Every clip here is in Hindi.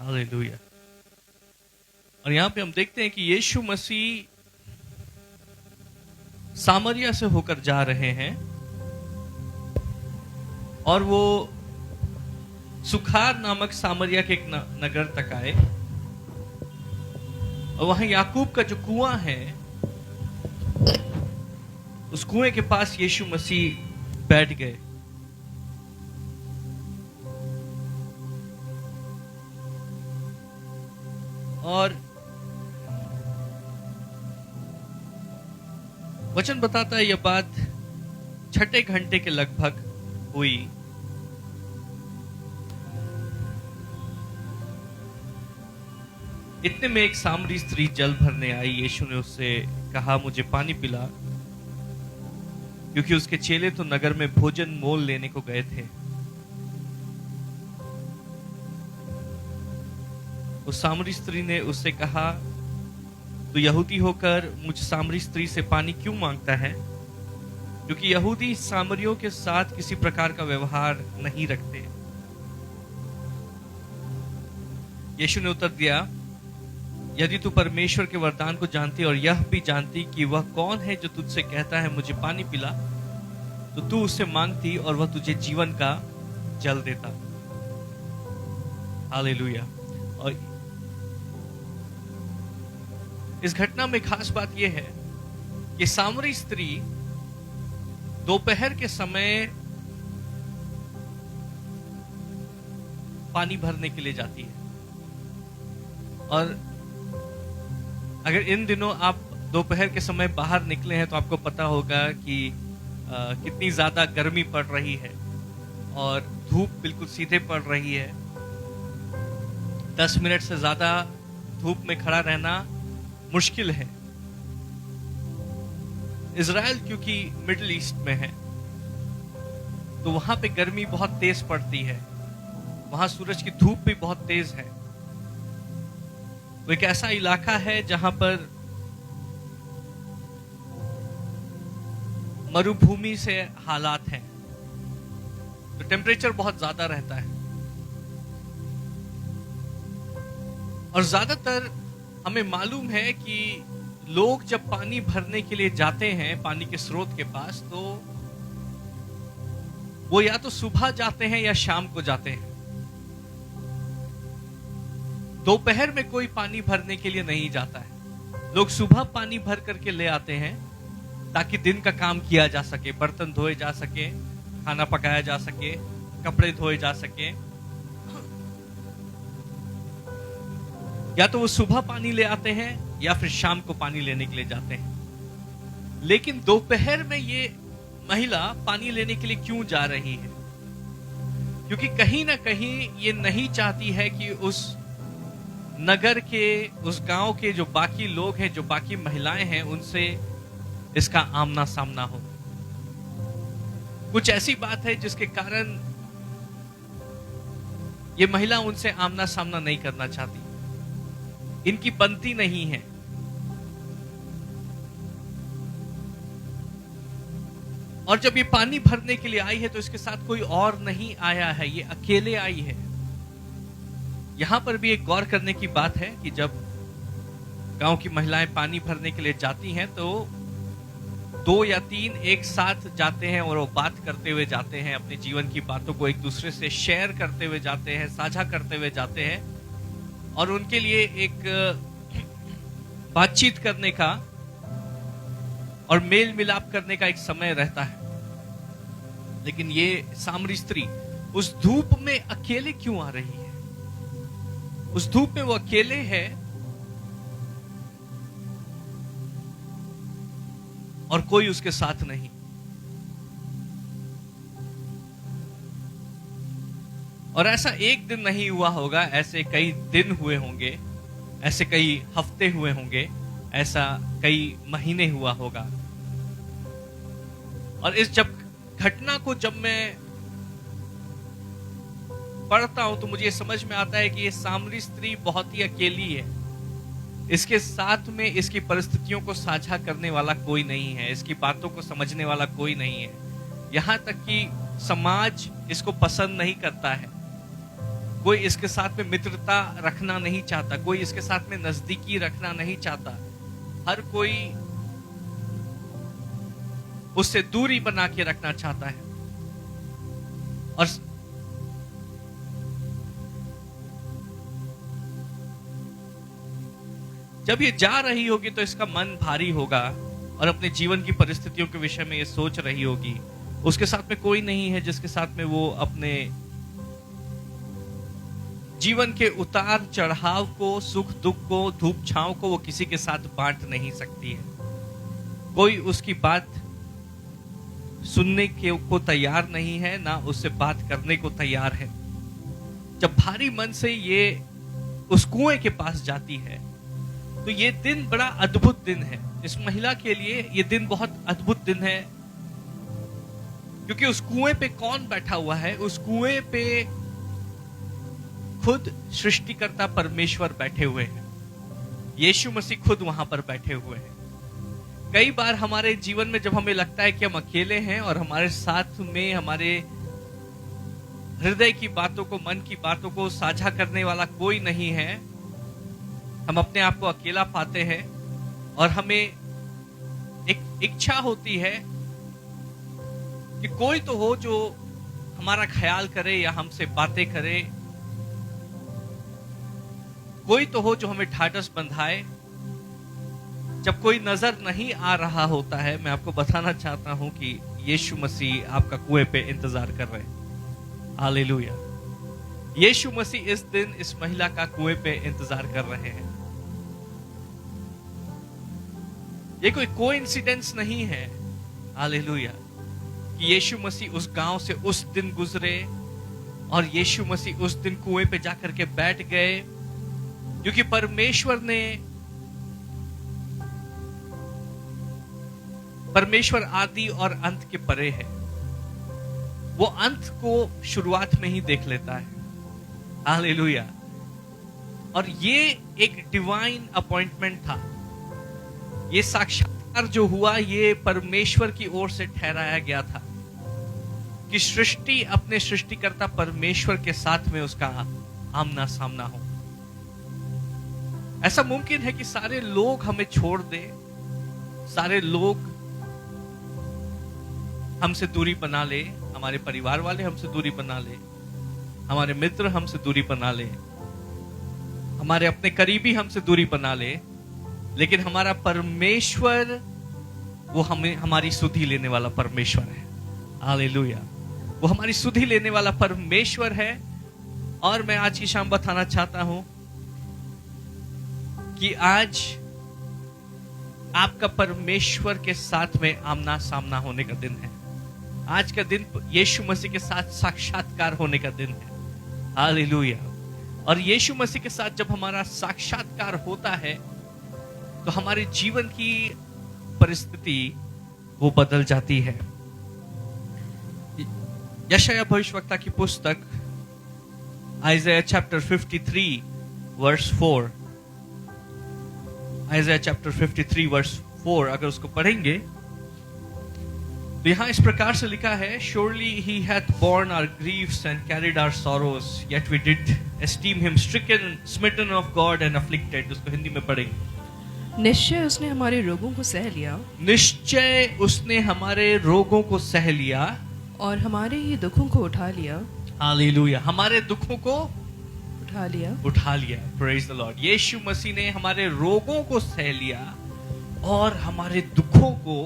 हालेलुया। और यहाँ पे हम देखते हैं कि यीशु मसीह सामरिया से होकर जा रहे हैं और वो सुखार नामक सामरिया के एक नगर तक आए और वहां याकूब का जो कुआं है, उस कुएं के पास यीशु मसीह बैठ गए। और वचन बताता है यह बात छठे घंटे के लगभग हुई। इतने में एक सामरी स्त्री जल भरने आई। यीशु ने उससे कहा, मुझे पानी पिला, क्योंकि उसके चेले तो नगर में भोजन मोल लेने को गए थे। उस सामरी स्त्री ने उससे कहा, तो यहूदी होकर मुझ सामरी स्त्री से पानी क्यों मांगता है? क्योंकि यहूदी सामरियों के साथ किसी प्रकार का व्यवहार नहीं रखते। यीशु ने उत्तर दिया, यदि तू परमेश्वर के वरदान को जानती और यह भी जानती कि वह कौन है जो तुझसे कहता है मुझे पानी पिला, तो तू उससे मांगती और वह तुझे जीवन का जल देता। हालेलुया। और इस घटना में खास बात यह है कि सामरी स्त्री दोपहर के समय पानी भरने के लिए जाती है। और अगर इन दिनों आप दोपहर के समय बाहर निकले हैं तो आपको पता होगा कि कितनी ज्यादा गर्मी पड़ रही है और धूप बिल्कुल सीधे पड़ रही है। 10 मिनट से ज्यादा धूप में खड़ा रहना मुश्किल है। इज़राइल क्योंकि मिडिल ईस्ट में है तो वहां पे गर्मी बहुत तेज पड़ती है, वहां सूरज की धूप भी बहुत तेज है। वो एक ऐसा इलाका है जहां पर मरुभूमि से हालात हैं, तो टेम्परेचर बहुत ज्यादा रहता है। और ज्यादातर हमें मालूम है कि लोग जब पानी भरने के लिए जाते हैं पानी के स्रोत के पास, तो वो या तो सुबह जाते हैं या शाम को जाते हैं। दोपहर में कोई पानी भरने के लिए नहीं जाता है। लोग सुबह पानी भर करके ले आते हैं ताकि दिन का काम किया जा सके, बर्तन धोए जा सके, खाना पकाया जा सके, कपड़े धोए जा सके। या तो वो सुबह पानी ले आते हैं या फिर शाम को पानी लेने के लिए जाते हैं। लेकिन दोपहर में ये महिला पानी लेने के लिए क्यों जा रही है? क्योंकि कहीं ना कहीं ये नहीं चाहती है कि उस नगर के, उस गांव के जो बाकी लोग हैं, जो बाकी महिलाएं हैं, उनसे इसका आमना सामना हो। कुछ ऐसी बात है जिसके कारण ये महिला उनसे आमना सामना नहीं करना चाहती, इनकी बनती नहीं है। और जब ये पानी भरने के लिए आई है तो इसके साथ कोई और नहीं आया है, ये अकेले आई है। यहां पर भी एक गौर करने की बात है कि जब गांव की महिलाएं पानी भरने के लिए जाती हैं तो 2 या 3 एक साथ जाते हैं और वो बात करते हुए जाते हैं, अपने जीवन की बातों को एक दूसरे से शेयर करते हुए जाते हैं, साझा करते हुए जाते हैं। और उनके लिए एक बातचीत करने का और मेल मिलाप करने का एक समय रहता है। लेकिन ये सामरी स्त्री उस धूप में अकेले क्यों आ रही है? उस धूप में वो अकेले है और कोई उसके साथ नहीं। और ऐसा एक दिन नहीं हुआ होगा, ऐसे कई दिन हुए होंगे, ऐसे कई हफ्ते हुए होंगे, ऐसा कई महीने हुआ होगा। और इस घटना को जब मैं पढ़ता हूं तो मुझे समझ में आता है कि ये सामरी स्त्री बहुत ही अकेली है। इसके साथ में इसकी परिस्थितियों को साझा करने वाला कोई नहीं है, इसकी बातों को समझने वाला कोई नहीं है। यहां तक कि समाज इसको पसंद नहीं करता है। कोई इसके साथ में मित्रता रखना नहीं चाहता, कोई इसके साथ में नजदीकी रखना नहीं चाहता। हर कोई उससे दूरी बना के रखना चाहता है। और जब ये जा रही होगी तो इसका मन भारी होगा और अपने जीवन की परिस्थितियों के विषय में ये सोच रही होगी। उसके साथ में कोई नहीं है जिसके साथ में वो अपने जीवन के उतार चढ़ाव को, सुख दुख को, धूप छांव को वो किसी के साथ बांट नहीं सकती है। कोई उसकी बात सुनने को तैयार नहीं है, ना उससे बात करने को तैयार है। जब भारी मन से ये उस कुएं के पास जाती है तो ये दिन बड़ा अद्भुत दिन है। इस महिला के लिए ये दिन बहुत अद्भुत दिन है, क्योंकि उस कुएं पे कौन बैठा हुआ है? उस कुएं पे खुद सृष्टिकर्ता परमेश्वर बैठे हुए हैं। यीशु मसीह खुद वहां पर बैठे हुए हैं। कई बार हमारे जीवन में जब हमें लगता है कि हम अकेले हैं और हमारे साथ में हमारे हृदय की बातों को, मन की बातों को साझा करने वाला कोई नहीं है, हम अपने आप को अकेला पाते हैं और हमें एक इच्छा होती है कि कोई तो हो जो हमारा ख्याल करे या हमसे बातें करे, कोई तो हो जो हमें ढाढ़स बंधाए। जब कोई नजर नहीं आ रहा होता है, मैं आपको बताना चाहता हूं कि यीशु मसीह आपका कुएं पे इंतजार कर रहे हैं। हालेलुया। यीशु मसीह इस दिन इस महिला का कुएं पे इंतजार कर रहे हैं। ये कोई कोइंसिडेंस नहीं है, हालेलुया, कि यीशु मसीह उस गांव से उस दिन गुजरे और यीशु मसीह उस दिन कुएं पे जाकर के बैठ गए, क्योंकि परमेश्वर आदि और अंत के परे है। वो अंत को शुरुआत में ही देख लेता है। हालेलुया। और ये एक डिवाइन अपॉइंटमेंट था। ये साक्षात्कार जो हुआ, ये परमेश्वर की ओर से ठहराया गया था कि सृष्टि अपने सृष्टिकर्ता परमेश्वर के साथ में उसका आमना सामना हो। ऐसा मुमकिन है कि सारे लोग हमें छोड़ दे, सारे लोग हमसे दूरी बना ले, हमारे परिवार वाले हमसे दूरी बना ले, हमारे मित्र हमसे दूरी बना ले, हमारे अपने करीबी हमसे दूरी बना ले, लेकिन हमारा परमेश्वर वो हमारी सुधि लेने वाला परमेश्वर है। हालेलुया। वो हमारी सुधि लेने वाला परमेश्वर है। और मैं आज की शाम बताना चाहता हूं कि आज आपका परमेश्वर के साथ में आमना सामना होने का दिन है। आज का दिन यीशु मसीह के साथ साक्षात्कार होने का दिन है। हालेलुया। और यीशु मसीह के साथ जब हमारा साक्षात्कार होता है तो हमारे जीवन की परिस्थिति वो बदल जाती है। यशायाह भविष्यवक्ता की पुस्तक Isaiah chapter 53 verse 4, Isaiah chapter 53 verse 4 अगर उसको पढ़ेंगे तो यहां इस प्रकार से लिखा है, Surely he hath borne our griefs and carried our sorrows, yet we did esteem him stricken, smitten of God and afflicted। उसको हिंदी में पढ़ेंगे। निश्चय उसने हमारे रोगों को सह लिया, निश्चय उसने हमारे रोगों को सह लिया और हमारे ही दुखों को उठा लिया। हालेलुया। हमारे दुखों को उठा लिया। Praise the lord. Yeshu Masih ने हमारे रोगों को सह लिया और हमारे दुखों को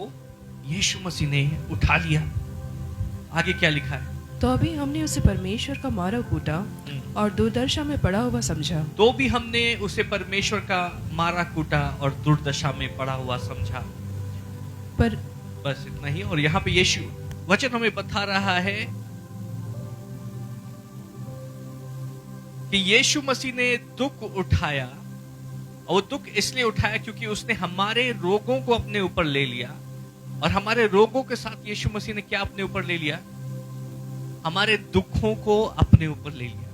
यीशु मसीह ने उठा लिया। आगे क्या लिखा है? तो अभी हमने उसे परमेश्वर का मारा कूटा और दुर्दशा में पड़ा हुआ समझा। तो भी हमने उसे परमेश्वर का मारा कूटा और दुर्दशा में पड़ा हुआ समझा। पर बस इतना ही। और यहाँ पे यीशु वचन हमें बता रहा है कि यीशु मसीह ने दुख उठाया, और वो दुख इसलिए उठाया क्योंकि उसने हमारे रोगों को अपने ऊपर ले लिया। और हमारे रोगों के साथ यीशु मसीह ने क्या अपने ऊपर ले लिया? हमारे दुखों को अपने ऊपर ले लिया।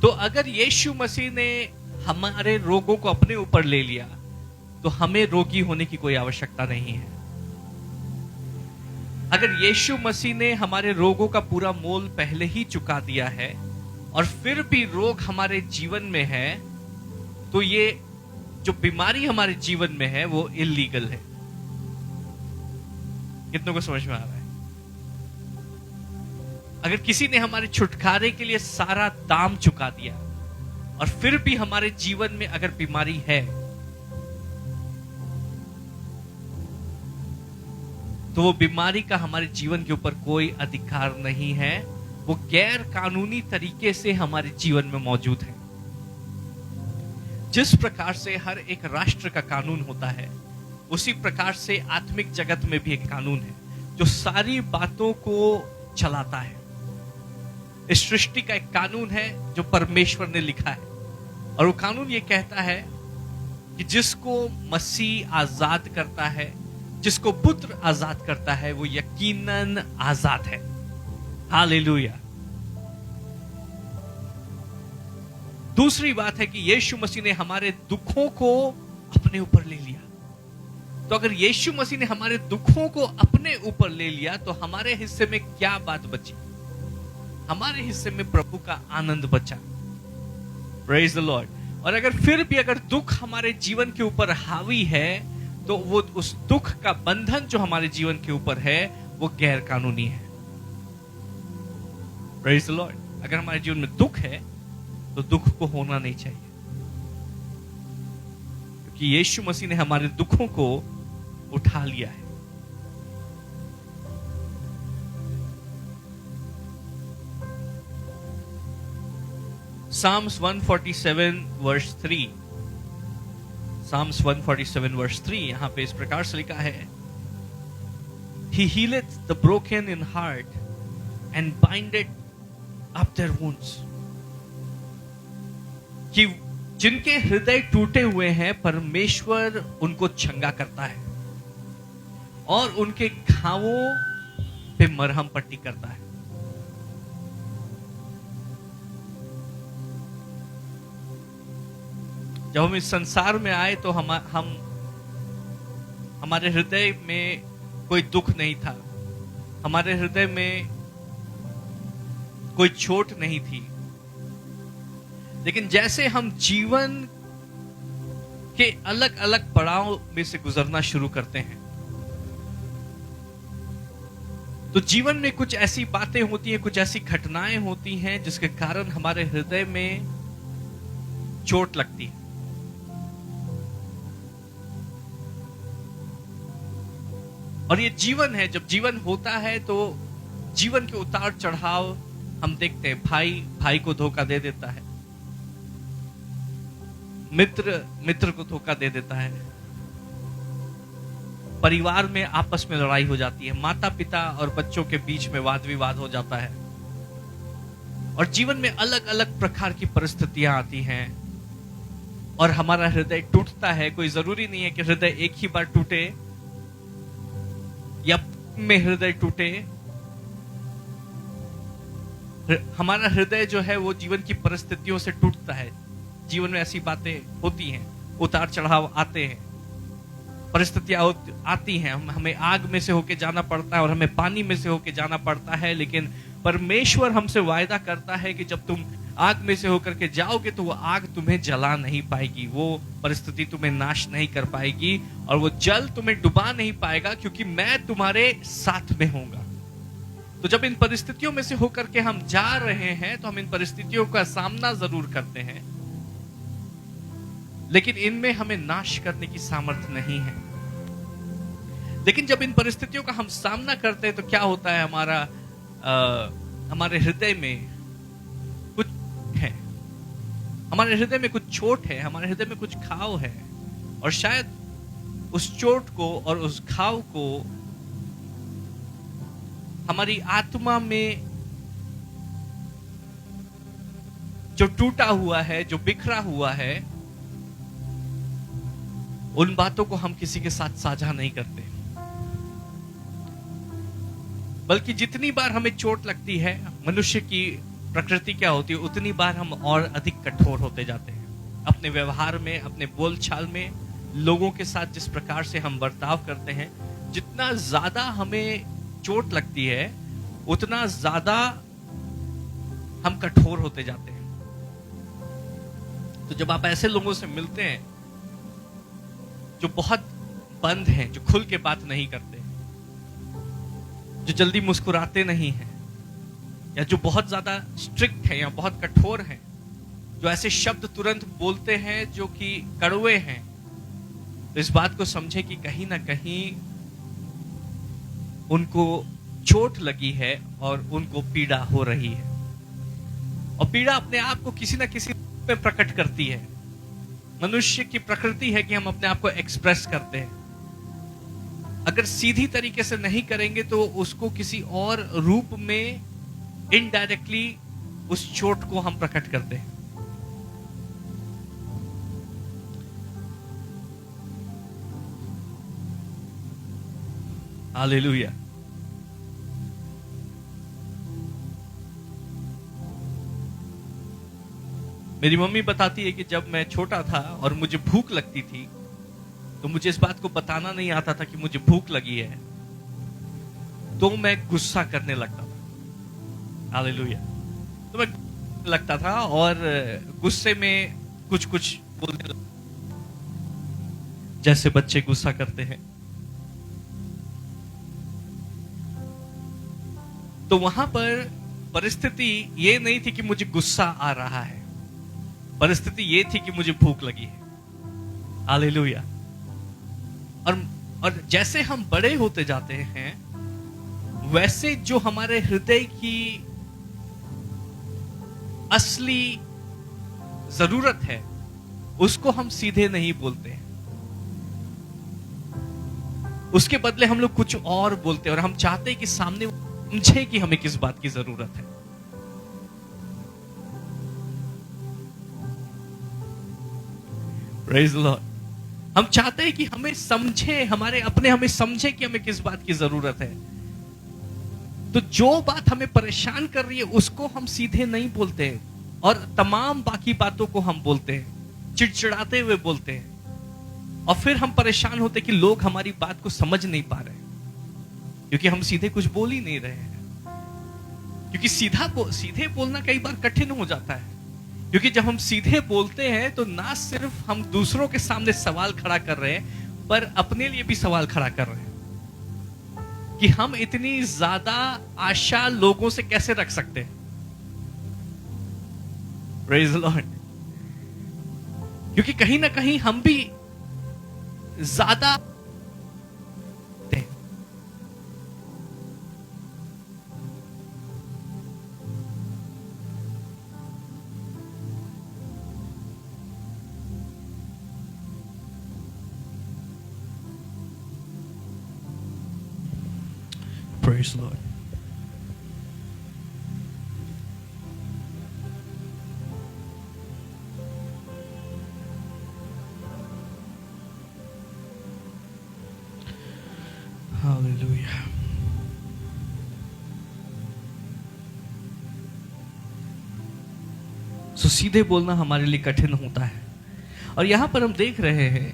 तो अगर यीशु मसीह ने हमारे रोगों को अपने ऊपर ले लिया तो हमें रोगी होने की कोई आवश्यकता नहीं है। अगर यीशु मसीह ने हमारे रोगों का पूरा मोल पहले ही चुका दिया है और फिर भी रोग हमारे जीवन में है, तो ये जो बीमारी हमारे जीवन में है वो इलीगल है। कितनों को समझ में आ रहा है? अगर किसी ने हमारे छुटकारे के लिए सारा दाम चुका दिया और फिर भी हमारे जीवन में अगर बीमारी है, तो वो बीमारी का हमारे जीवन के ऊपर कोई अधिकार नहीं है। वो गैर कानूनी तरीके से हमारे जीवन में मौजूद है। जिस प्रकार से हर एक राष्ट्र का कानून होता है, उसी प्रकार से आत्मिक जगत में भी एक कानून है जो सारी बातों को चलाता है। इस सृष्टि का एक कानून है जो परमेश्वर ने लिखा है, और वो कानून ये कहता है कि जिसको मसीह आजाद करता है, जिसको पुत्र आजाद करता है, वो यकीनन आजाद है। हालेलुया। दूसरी बात है कि यीशु मसीह ने हमारे दुखों को अपने ऊपर ले लिया। तो अगर यीशु मसीह ने हमारे दुखों को अपने ऊपर ले लिया, तो हमारे हिस्से में क्या बात बची? हमारे हिस्से में प्रभु का आनंद बचा। Praise the Lord. और अगर फिर भी अगर दुख हमारे जीवन के ऊपर हावी है, तो वो उस दुख का बंधन जो हमारे जीवन के ऊपर है वो गैर कानूनी है। Praise the Lord. अगर हमारे जीवन में दुख है तो दुख को होना नहीं चाहिए, क्योंकि यीशु मसीह ने हमारे दुखों को उठा लिया है। Psalms 147 verse 3, Psalms 147 verse 3 यहां पे इस प्रकार से लिखा है, He healeth the broken in heart and bindeth up their wounds. कि जिनके हृदय टूटे हुए हैं, परमेश्वर उनको चंगा करता है और उनके घावों पे मरहम पट्टी करता है। जब हम इस संसार में आए तो हम हमारे हृदय में कोई दुख नहीं था, हमारे हृदय में कोई चोट नहीं थी। लेकिन जैसे हम जीवन के अलग अलग पड़ाव में से गुजरना शुरू करते हैं, तो जीवन में कुछ ऐसी बातें होती हैं, कुछ ऐसी घटनाएं होती हैं जिसके कारण हमारे हृदय में चोट लगती है। और ये जीवन है। जब जीवन होता है तो जीवन के उतार चढ़ाव हम देखते हैं। भाई को धोखा दे देता है, मित्र को धोखा दे देता है, परिवार में आपस में लड़ाई हो जाती है, माता पिता और बच्चों के बीच में वाद विवाद हो जाता है, और जीवन में अलग अलग प्रकार की परिस्थितियां आती हैं और हमारा हृदय टूटता है। कोई जरूरी नहीं है कि हृदय एक ही बार टूटे या में हृदय टूटे। हमारा हृदय जो है वो जीवन की परिस्थितियों से टूटता है। जीवन में ऐसी बातें होती हैं, उतार चढ़ाव आते हैं, परिस्थितियां आती हैं, हमें आग में से होके जाना पड़ता है और हमें पानी में से होके जाना पड़ता है। लेकिन परमेश्वर हमसे वायदा करता है कि जब तुम आग में से होकर के जाओगे तो वो आग तुम्हें जला नहीं पाएगी, वो परिस्थिति तुम्हें नाश नहीं कर पाएगी और वो जल तुम्हें डुबा नहीं पाएगा, क्योंकि मैं तुम्हारे साथ में होऊंगा। तो जब इन परिस्थितियों में से होकर के हम जा रहे हैं तो हम इन परिस्थितियों का सामना जरूर करते हैं, लेकिन इनमें हमें नाश करने की सामर्थ्य नहीं है। लेकिन जब इन परिस्थितियों का हम सामना करते हैं तो क्या होता है, हमारे हृदय में कुछ है, हमारे हृदय में कुछ चोट है, हमारे हृदय में कुछ घाव है, और शायद उस चोट को और उस घाव को हमारी आत्मा में जो टूटा हुआ है, जो बिखरा हुआ है, उन बातों को हम किसी के साथ साझा नहीं करते। बल्कि जितनी बार हमें चोट लगती है, मनुष्य की प्रकृति क्या होती है, उतनी बार हम और अधिक कठोर होते जाते हैं अपने व्यवहार में, अपने बोलचाल में, लोगों के साथ जिस प्रकार से हम बर्ताव करते हैं। जितना ज्यादा हमें चोट लगती है उतना ज्यादा हम कठोर होते जाते हैं। तो जब आप ऐसे लोगों से मिलते हैं जो बहुत बंद हैं, जो खुल के बात नहीं करते, जो जल्दी मुस्कुराते नहीं हैं, या जो बहुत ज्यादा स्ट्रिक्ट हैं या बहुत कठोर हैं, जो ऐसे शब्द तुरंत बोलते हैं जो कि कड़वे हैं, तो इस बात को समझे कि कहीं ना कहीं उनको चोट लगी है और उनको पीड़ा हो रही है। और पीड़ा अपने आप को किसी ना किसी रूप में प्रकट करती है। मनुष्य की प्रकृति है कि हम अपने आप को एक्सप्रेस करते हैं। अगर सीधी तरीके से नहीं करेंगे तो उसको किसी और रूप में इनडायरेक्टली उस चोट को हम प्रकट करते हैं। हालेलुया। मेरी मम्मी बताती है कि जब मैं छोटा था और मुझे भूख लगती थी तो मुझे इस बात को बताना नहीं आता था कि मुझे भूख लगी है, तो मैं गुस्सा करने लगता था। हालेलुया। तो मैं लगता था और गुस्से में कुछ कुछ बोलने लगता, जैसे बच्चे गुस्सा करते हैं। तो वहां पर परिस्थिति ये नहीं थी कि मुझे गुस्सा आ रहा है, परिस्थिति ये थी कि मुझे भूख लगी है। हालेलुया। और जैसे हम बड़े होते जाते हैं वैसे जो हमारे हृदय की असली जरूरत है उसको हम सीधे नहीं बोलते हैं। उसके बदले हम लोग कुछ और बोलते हैं और हम चाहते हैं कि सामने समझे कि हमें किस बात की जरूरत है। Praise the Lord। हम चाहते हैं कि हमें समझे, हमारे अपने हमें समझे कि हमें किस बात की जरूरत है। तो जो बात हमें परेशान कर रही है उसको हम सीधे नहीं बोलते हैं और तमाम बाकी बातों को हम बोलते हैं, चिड़चिड़ाते हुए बोलते हैं। और फिर हम परेशान होते कि लोग हमारी बात को समझ नहीं पा रहे क्योंकि हम सीधे कुछ बोल ही नहीं रहे हैं। क्योंकि सीधे बोलना कई बार कठिन हो जाता है, क्योंकि जब हम सीधे बोलते हैं तो ना सिर्फ हम दूसरों के सामने सवाल खड़ा कर रहे हैं पर अपने लिए भी सवाल खड़ा कर रहे हैं कि हम इतनी ज्यादा आशा लोगों से कैसे रख सकते हैं। Praise the Lord। क्योंकि कहीं ना कहीं हम भी ज्यादा Praise the Lord। Hallelujah। सो सीधे बोलना हमारे लिए कठिन होता है। और यहां पर हम देख रहे हैं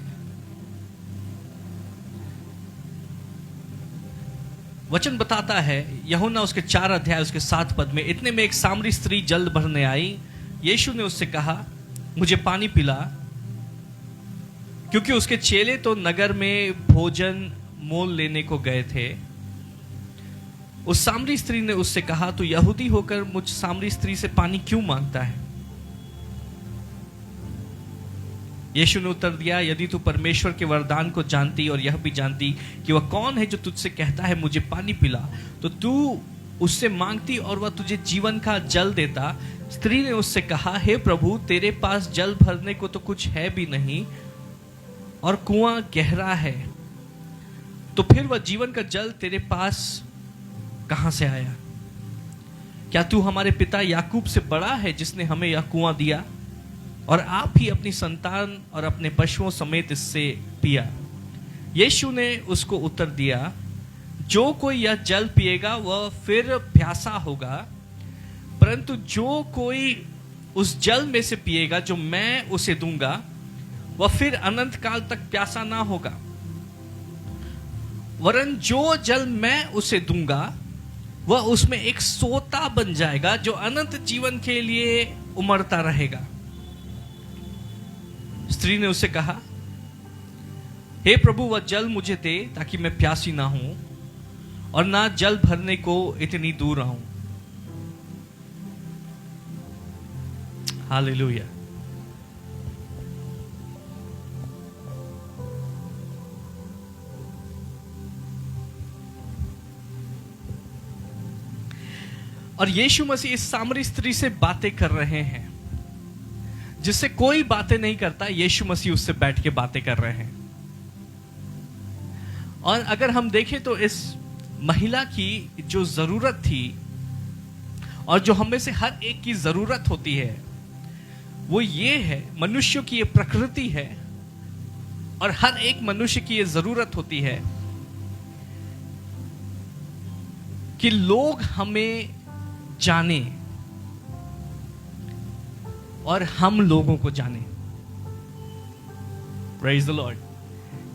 वचन बताता है, यूहन्ना उसके 4 अध्याय उसके 7 पद में, इतने में एक सामरी स्त्री जल भरने आई। यीशु ने उससे कहा, मुझे पानी पिला, क्योंकि उसके चेले तो नगर में भोजन मोल लेने को गए थे। उस सामरी स्त्री ने उससे कहा, तू यहूदी होकर मुझ सामरी स्त्री से पानी क्यों मांगता है? यीशु ने उत्तर दिया, यदि तू परमेश्वर के वरदान को जानती और यह भी जानती कि वह कौन है जो तुझसे कहता है मुझे पानी पिला, तो तू उससे मांगती और वह तुझे जीवन का जल देता। स्त्री ने उससे कहा, हे प्रभु, तेरे पास जल भरने को तो कुछ है भी नहीं और कुआं गहरा है, तो फिर वह जीवन का जल तेरे पास कहां से आया? क्या तू हमारे पिता याकूब से बड़ा है जिसने हमें यह कुआं दिया और आप ही अपनी संतान और अपने पशुओं समेत इससे पिया? यीशु ने उसको उत्तर दिया, जो कोई यह जल पिएगा वह फिर प्यासा होगा, परंतु जो कोई उस जल में से पिएगा जो मैं उसे दूंगा वह फिर अनंत काल तक प्यासा ना होगा। वरन जो जल मैं उसे दूंगा वह उसमें एक सोता बन जाएगा जो अनंत जीवन के लिए उमड़ता रहेगा। स्त्री ने उससे कहा, हे प्रभु, वह जल मुझे दे ताकि मैं प्यासी ना हूं और ना जल भरने को इतनी दूर आऊं। हालेलुया। और यीशु मसीह इस सामरी स्त्री से बातें कर रहे हैं, जिससे कोई बातें नहीं करता। यीशु मसीह उससे बैठ के बातें कर रहे हैं। और अगर हम देखें तो इस महिला की जो जरूरत थी और जो हम में से हर एक की जरूरत होती है वो ये है, मनुष्यों की ये प्रकृति है और हर एक मनुष्य की ये जरूरत होती है कि लोग हमें जाने और हम लोगों को जाने। Praise the Lord.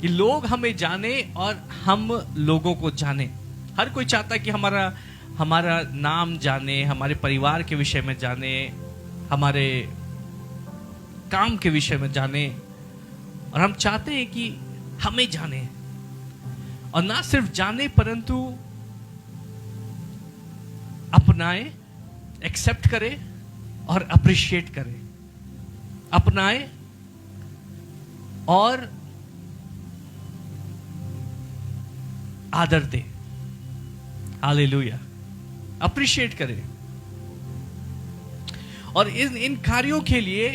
कि लोग हमें जाने और हम लोगों को जाने। हर कोई चाहता है कि हमारा नाम जाने, हमारे परिवार के विषय में जाने, हमारे काम के विषय में जाने, और हम चाहते हैं कि हमें जाने, और ना सिर्फ जाने परंतु अपनाए, एक्सेप्ट करे और अप्रिशिएट करे। अपनाए और आदर दे। हालेलुया। अप्रिशिएट करे। और इन कार्यों के लिए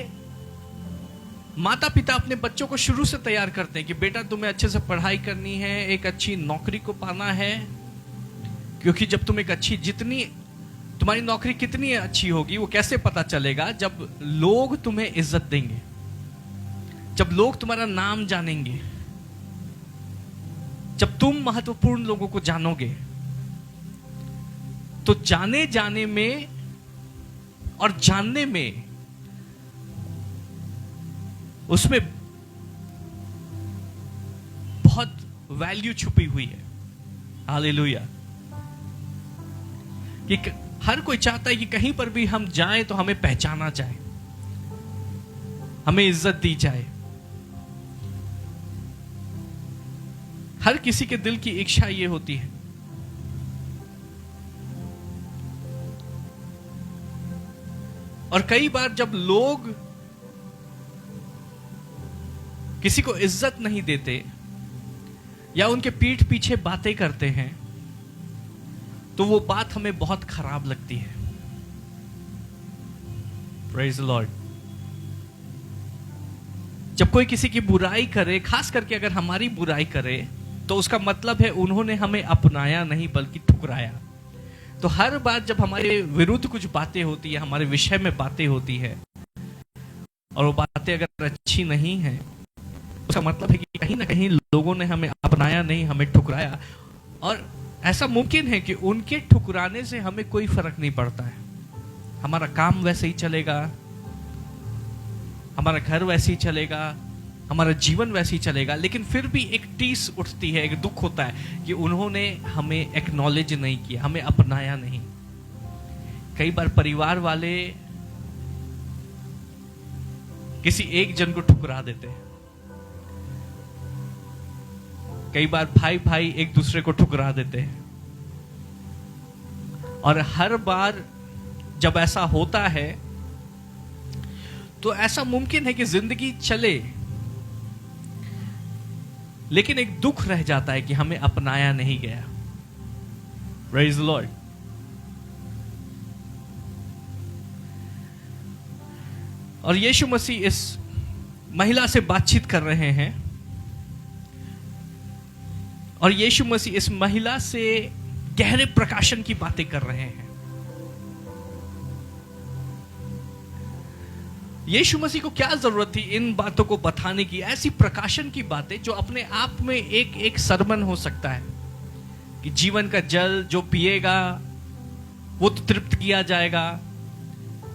माता पिता अपने बच्चों को शुरू से तैयार करते हैं कि बेटा तुम्हें अच्छे से पढ़ाई करनी है, एक अच्छी नौकरी को पाना है, क्योंकि जब तुम एक अच्छी, जितनी तुम्हारी नौकरी कितनी अच्छी होगी वो कैसे पता चलेगा? जब लोग तुम्हें इज्जत देंगे, जब लोग तुम्हारा नाम जानेंगे, जब तुम महत्वपूर्ण लोगों को जानोगे। तो जाने में और जानने में, उसमें बहुत वैल्यू छुपी हुई है। हालेलुया। कि हर कोई चाहता है कि कहीं पर भी हम जाएं तो हमें पहचाना जाए, हमें इज्जत दी जाए। हर किसी के दिल की इच्छा ये होती है। और कई बार जब लोग किसी को इज्जत नहीं देते या उनके पीठ पीछे बातें करते हैं तो वो बात हमें बहुत खराब लगती है। Praise the Lord. जब कोई किसी की बुराई करे, खास करके अगर हमारी बुराई करे, तो उसका मतलब है उन्होंने हमें अपनाया नहीं बल्कि ठुकराया। तो हर बार जब हमारे विरुद्ध कुछ बातें होती है, हमारे विषय में बातें होती है, और वो बातें अगर अच्छी नहीं है, उसका मतलब है कि कहीं ना कहीं लोगों ने हमें अपनाया नहीं, हमें ठुकराया। और ऐसा मुमकिन है कि उनके ठुकराने से हमें कोई फर्क नहीं पड़ता है। हमारा काम वैसे ही चलेगा, हमारा घर वैसे ही चलेगा, हमारा जीवन वैसे ही चलेगा, लेकिन फिर भी एक टीस उठती है, एक दुख होता है कि उन्होंने हमें एक्नॉलेज नहीं किया, हमें अपनाया नहीं। कई बार परिवार वाले किसी एक जन को ठुकरा देते हैं, कई बार भाई भाई एक दूसरे को ठुकरा देते हैं। और हर बार जब ऐसा होता है तो ऐसा मुमकिन है कि जिंदगी चले, लेकिन एक दुख रह जाता है कि हमें अपनाया नहीं गया। Praise the Lord. और यीशु मसीह इस महिला से बातचीत कर रहे हैं, और यीशु मसीह इस महिला से गहरे प्रकाशन की बातें कर रहे हैं। यीशु मसीह को क्या जरूरत थी इन बातों को बताने की? ऐसी प्रकाशन की बातें जो अपने आप में एक एक सरमन हो सकता है कि जीवन का जल जो पिएगा वो तो तृप्त किया जाएगा,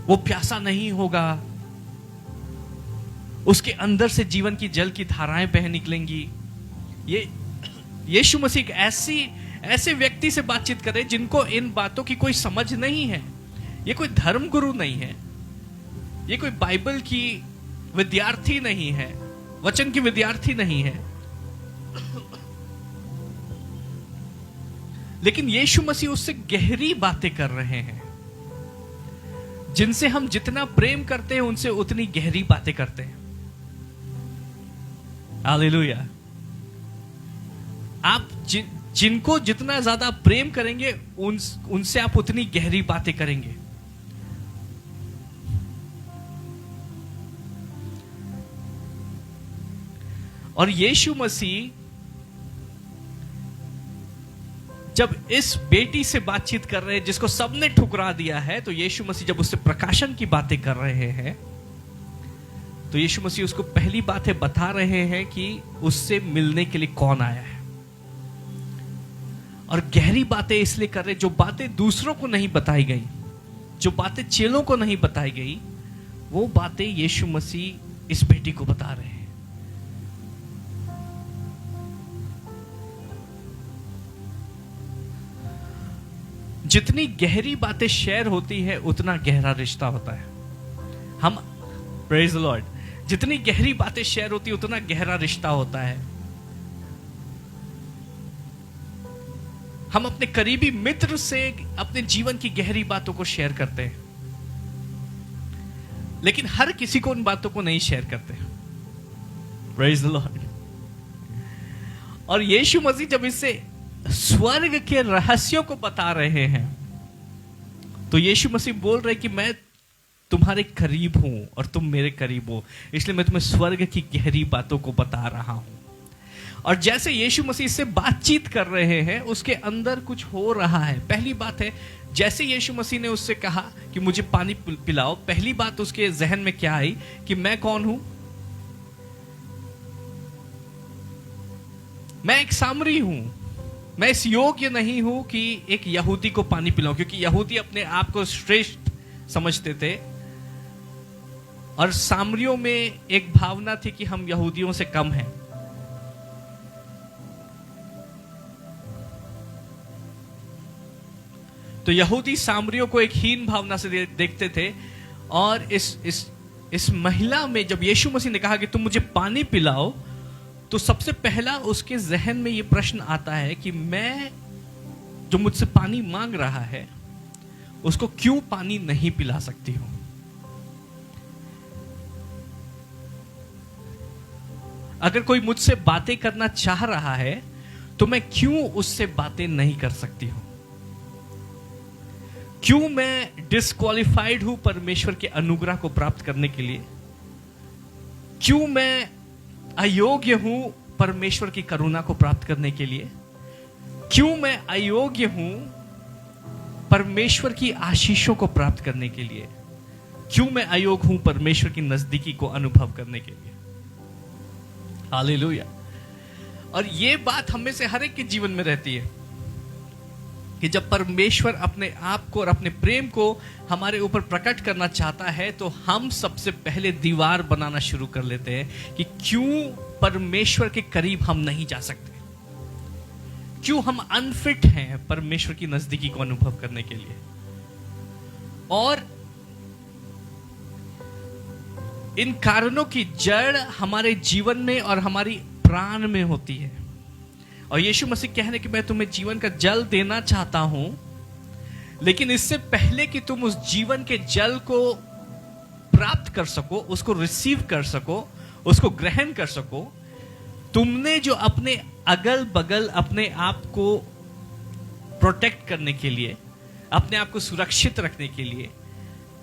वो प्यासा नहीं होगा, उसके अंदर से जीवन की जल की धाराएं बह निकलेंगी। यीशु मसीह एक ऐसे व्यक्ति से बातचीत कर रहे हैं जिनको इन बातों की कोई समझ नहीं है। ये कोई धर्म गुरु नहीं है, ये कोई बाइबल की विद्यार्थी नहीं है, वचन की विद्यार्थी नहीं है, लेकिन यीशु मसीह उससे गहरी बातें कर रहे हैं। जिनसे हम जितना प्रेम करते हैं उनसे उतनी गहरी बातें करते हैं। हालेलुया। आप जिनको जितना ज्यादा प्रेम करेंगे उनसे आप उतनी गहरी बातें करेंगे। और यीशु मसीह जब इस बेटी से बातचीत कर रहे हैं जिसको सबने ठुकरा दिया है, तो यीशु मसीह जब उससे प्रकाशन की बातें कर रहे हैं, तो यीशु मसीह उसको पहली बातें बता रहे हैं कि उससे मिलने के लिए कौन आया है। और गहरी बातें इसलिए कर रहे, जो बातें दूसरों को नहीं बताई गई, जो बातें चेलों को नहीं बताई गई, वो बातें यीशु मसीह इस बेटी को बता रहे हैं। जितनी गहरी बातें शेयर होती है उतना गहरा रिश्ता होता है। हम प्रेज द लॉर्ड, जितनी गहरी बातें शेयर होती है उतना गहरा रिश्ता होता है। हम अपने करीबी मित्र से अपने जीवन की गहरी बातों को शेयर करते हैं, लेकिन हर किसी को उन बातों को नहीं शेयर करते। Praise the Lord. और यीशु मसीह जब इससे स्वर्ग के रहस्यों को बता रहे हैं, तो यीशु मसीह बोल रहे कि मैं तुम्हारे करीब हूं और तुम मेरे करीब हो, इसलिए मैं तुम्हें स्वर्ग की गहरी बातों को बता रहा हूं। और जैसे यीशु मसीह से बातचीत कर रहे हैं, उसके अंदर कुछ हो रहा है। पहली बात है, जैसे यीशु मसीह ने उससे कहा कि मुझे पानी पिलाओ, पहली बात उसके जहन में क्या आई कि मैं कौन हूं? मैं एक सामरी हूं, मैं इस योग्य नहीं हूं कि एक यहूदी को पानी पिलाऊं, क्योंकि यहूदी अपने आप को श्रेष्ठ समझते थे और सामरियों में एक भावना थी कि हम यहूदियों से कम हैं। तो यहूदी सामरियों को एक हीन भावना से देखते थे। और इस महिला में जब यीशु मसीह ने कहा कि तुम मुझे पानी पिलाओ, तो सबसे पहला उसके जहन में यह प्रश्न आता है कि मैं जो मुझसे पानी मांग रहा है उसको क्यों पानी नहीं पिला सकती हूं? अगर कोई मुझसे बातें करना चाह रहा है तो मैं क्यों उससे बातें नहीं कर सकती हूं? क्यों मैं डिस्क्वालिफाइड हूं परमेश्वर के अनुग्रह को प्राप्त करने के लिए? क्यों मैं अयोग्य हूं परमेश्वर की करुणा को प्राप्त करने के लिए? क्यों मैं अयोग्य हूं परमेश्वर की आशीषों को प्राप्त करने के लिए? क्यों मैं अयोग्य हूं परमेश्वर की नजदीकी को अनुभव करने के लिए? हालेलुया। और ये बात हम में से हर एक के जीवन में रहती है कि जब परमेश्वर अपने आप को और अपने प्रेम को हमारे ऊपर प्रकट करना चाहता है, तो हम सबसे पहले दीवार बनाना शुरू कर लेते हैं कि क्यों परमेश्वर के करीब हम नहीं जा सकते, क्यों हम अनफिट हैं परमेश्वर की नजदीकी को अनुभव करने के लिए। और इन कारणों की जड़ हमारे जीवन में और हमारी प्राण में होती है। और यीशु मसीह कहने कि मैं तुम्हें जीवन का जल देना चाहता हूं, लेकिन इससे पहले कि तुम उस जीवन के जल को प्राप्त कर सको, उसको रिसीव कर सको, उसको ग्रहण कर सको, तुमने जो अपने अगल बगल अपने आप को प्रोटेक्ट करने के लिए, अपने आप को सुरक्षित रखने के लिए,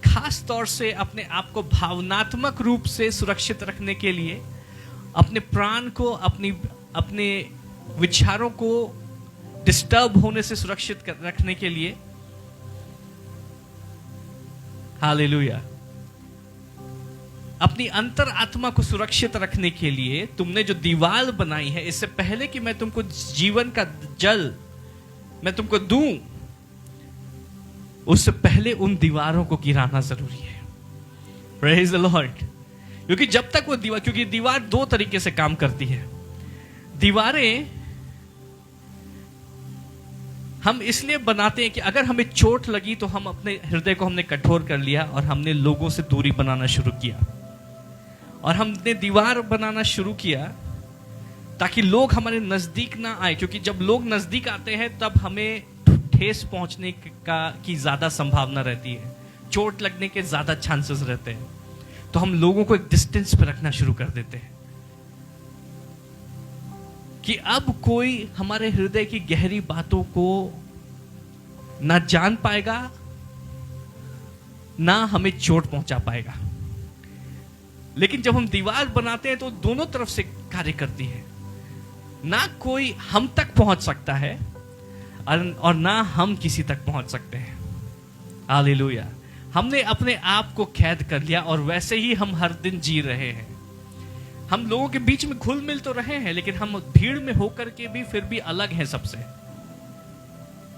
खास तौर से अपने आप को भावनात्मक रूप से सुरक्षित रखने के लिए, अपने प्राण को, अपने विचारों को डिस्टर्ब होने से सुरक्षित रखने के लिए, हालेलुया, अपनी अंतर आत्मा को सुरक्षित रखने के लिए तुमने जो दीवार बनाई है, इससे पहले कि मैं तुमको जीवन का जल मैं तुमको दूं, उससे पहले उन दीवारों को गिराना जरूरी है। Praise the Lord. क्योंकि जब तक वो दीवार, क्योंकि दीवार दो तरीके से काम करती है। दीवारें हम इसलिए बनाते हैं कि अगर हमें चोट लगी तो हम अपने हृदय को हमने कठोर कर लिया और हमने लोगों से दूरी बनाना शुरू किया, और हमने दीवार बनाना शुरू किया ताकि लोग हमारे नजदीक ना आए, क्योंकि जब लोग नजदीक आते हैं तब हमें ठेस पहुंचने की ज्यादा संभावना रहती है, चोट लगने के ज्यादा चांसेस रहते हैं। तो हम लोगों को एक डिस्टेंस पे रखना शुरू कर देते हैं कि अब कोई हमारे हृदय की गहरी बातों को ना जान पाएगा, ना हमें चोट पहुंचा पाएगा। लेकिन जब हम दीवार बनाते हैं तो दोनों तरफ से कार्य करती है, ना कोई हम तक पहुंच सकता है और ना हम किसी तक पहुंच सकते हैं। हालेलुया। हमने अपने आप को कैद कर लिया और वैसे ही हम हर दिन जी रहे हैं। हम लोगों के बीच में घुल मिल तो रहे हैं, लेकिन हम भीड़ में होकर के भी फिर भी अलग हैं सबसे।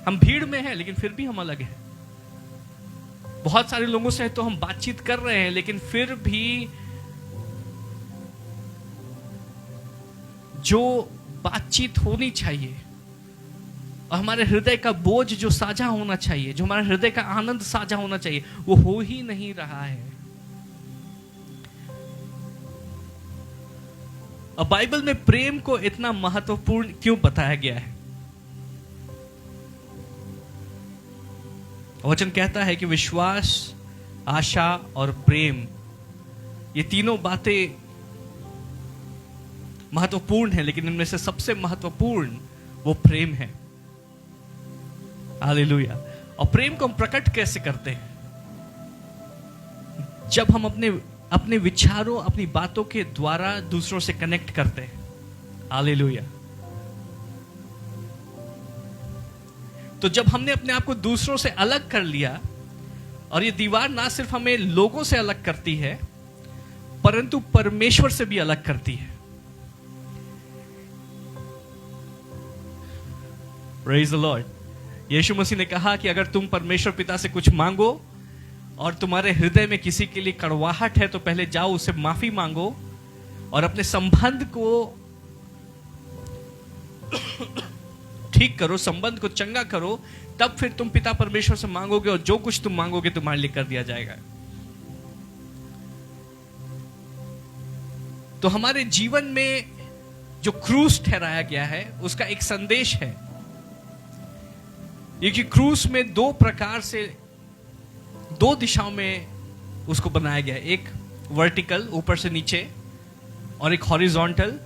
हम भीड़ में हैं लेकिन फिर भी हम अलग हैं। बहुत सारे लोगों से तो हम बातचीत कर रहे हैं, लेकिन फिर भी जो बातचीत होनी चाहिए और हमारे हृदय का बोझ जो साझा होना चाहिए, जो हमारे हृदय का आनंद साझा होना चाहिए, वो हो ही नहीं रहा है। और बाइबल में प्रेम को इतना महत्वपूर्ण क्यों बताया गया है? वचन कहता है कि विश्वास, आशा और प्रेम, ये तीनों बातें महत्वपूर्ण है, लेकिन इनमें से सबसे महत्वपूर्ण वो प्रेम है। हालेलुया। और प्रेम को हम प्रकट कैसे करते हैं? जब हम अपने विचारों, अपनी बातों के द्वारा दूसरों से कनेक्ट करते हैं। हालेलुया। तो जब हमने अपने आप को दूसरों से अलग कर लिया, और ये दीवार ना सिर्फ हमें लोगों से अलग करती है परंतु परमेश्वर से भी अलग करती है। Praise the lord. Yeshu Masih ने कहा कि अगर तुम परमेश्वर पिता से कुछ मांगो और तुम्हारे हृदय में किसी के लिए कड़वाहट है तो पहले जाओ उससे माफी मांगो और अपने संबंध को ठीक करो, संबंध को चंगा करो, तब फिर तुम पिता परमेश्वर से मांगोगे और जो कुछ तुम मांगोगे तुम्हारे लिए कर दिया जाएगा। तो हमारे जीवन में जो क्रूस ठहराया गया है उसका एक संदेश है। ये कि क्रूस में दो प्रकार से, दो दिशाओं में उसको बनाया गया है। एक वर्टिकल ऊपर से नीचे और एक हॉरिजॉन्टल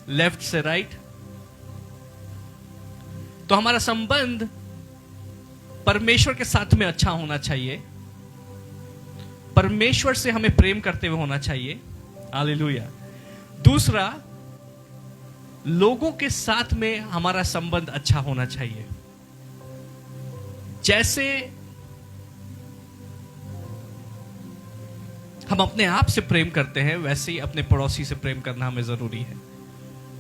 लेफ्ट से राइट। तो हमारा संबंध परमेश्वर के साथ में अच्छा होना चाहिए, परमेश्वर से हमें प्रेम करते हुए होना चाहिए। हालेलुया। दूसरा, लोगों के साथ में हमारा संबंध अच्छा होना चाहिए। जैसे हम अपने आप से प्रेम करते हैं वैसे ही अपने पड़ोसी से प्रेम करना हमें जरूरी है।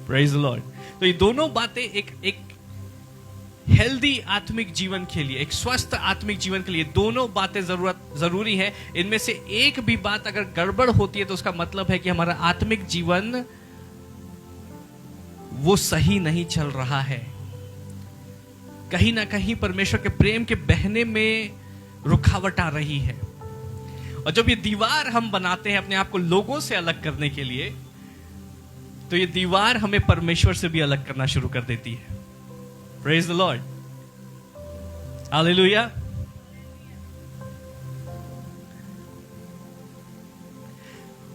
Praise the Lord. तो ये दोनों बातें एक हेल्दी आत्मिक जीवन के लिए, एक स्वस्थ आत्मिक जीवन के लिए दोनों बातें जरूरी है। इनमें से एक भी बात अगर गड़बड़ होती है तो उसका मतलब है कि हमारा आत्मिक जीवन वो सही नहीं चल रहा है। कहीं ना कहीं परमेश्वर के प्रेम के बहने में रुकावट आ रही है। और जब ये दीवार हम बनाते हैं अपने आप को लोगों से अलग करने के लिए, तो ये दीवार हमें परमेश्वर से भी अलग करना शुरू कर देती है। Praise the Lord. हालेलुया।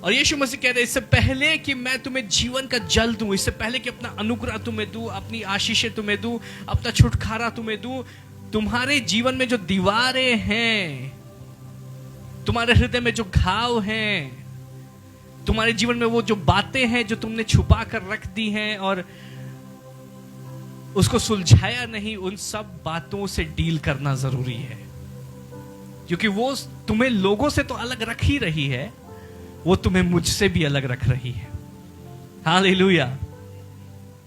और यीशु मसीह कह रहे हैं, इससे पहले कि मैं तुम्हें जीवन का जल दूं, इससे पहले कि अपना अनुग्रह तुम्हें दूं, अपनी आशीषें तुम्हें दूं, अपना छुटकारा तुम्हें दूं, तुम्हारे जीवन में जो दीवारें हैं, तुम्हारे हृदय में जो घाव हैं, तुम्हारे जीवन में वो जो बातें हैं जो तुमने छुपा कर रख दी हैं और उसको सुलझाया नहीं, उन सब बातों से डील करना जरूरी है। क्योंकि वो तुम्हें लोगों से तो अलग रख ही रही है, वो तुम्हें मुझसे भी अलग रख रही है। हालेलुया।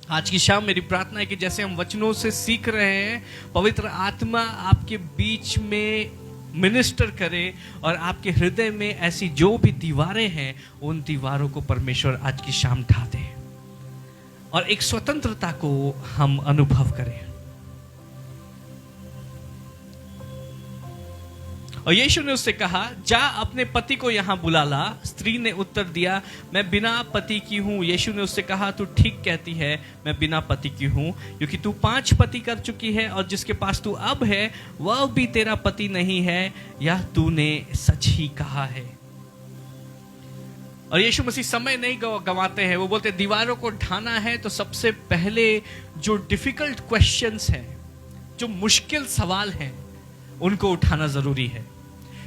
आज की शाम मेरी प्रार्थना है कि जैसे हम वचनों से सीख रहे हैं, पवित्र आत्मा आपके बीच में मिनिस्टर करे और आपके हृदय में ऐसी जो भी दीवारें हैं उन दीवारों को परमेश्वर आज की शाम ढा दे और एक स्वतंत्रता को हम अनुभव करें। और यीशु ने उससे कहा, जा अपने पति को यहाँ बुला ला। स्त्री ने उत्तर दिया, मैं बिना पति की हूँ। यीशु ने उससे कहा, तू ठीक कहती है, मैं बिना पति की हूँ, क्योंकि तू 5 पति कर चुकी है और जिसके पास तू अब है वह भी तेरा पति नहीं है, यह तूने सच ही कहा है। और यीशु मसीह समय नहीं गंवाते हैं। वो बोलते दीवारों को ढाना है तो सबसे पहले जो डिफिकल्ट क्वेश्चंस हैं, जो मुश्किल सवाल हैं, उनको उठाना जरूरी है,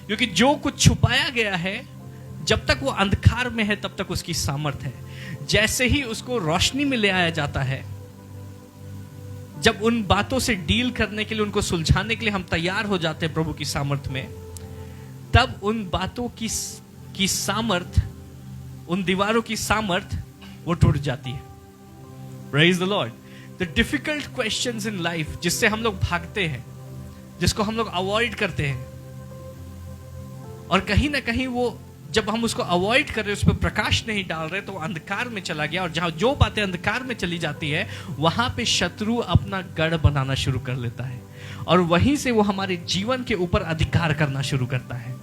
क्योंकि जो कुछ छुपाया गया है जब तक वो अंधकार में है तब तक उसकी सामर्थ है। जैसे ही उसको रोशनी में ले आया जाता है, जब उन बातों से डील करने के लिए, उनको सुलझाने के लिए हम तैयार हो जाते हैं प्रभु की सामर्थ में, तब उन बातों की सामर्थ, उन दीवारों की सामर्थ वो टूट जाती है। Praise the Lord. The difficult questions in life जिससे हम लोग भागते हैं, जिसको हम लोग अवॉइड करते हैं, और कहीं ना कहीं वो जब हम उसको अवॉइड कर रहे हैं, उस पर प्रकाश नहीं डाल रहे, तो अंधकार में चला गया। और जहां जो बातें अंधकार में चली जाती है वहां पे शत्रु अपना गढ़ बनाना शुरू कर लेता है और वहीं से वो हमारे जीवन के ऊपर अधिकार करना शुरू करता है।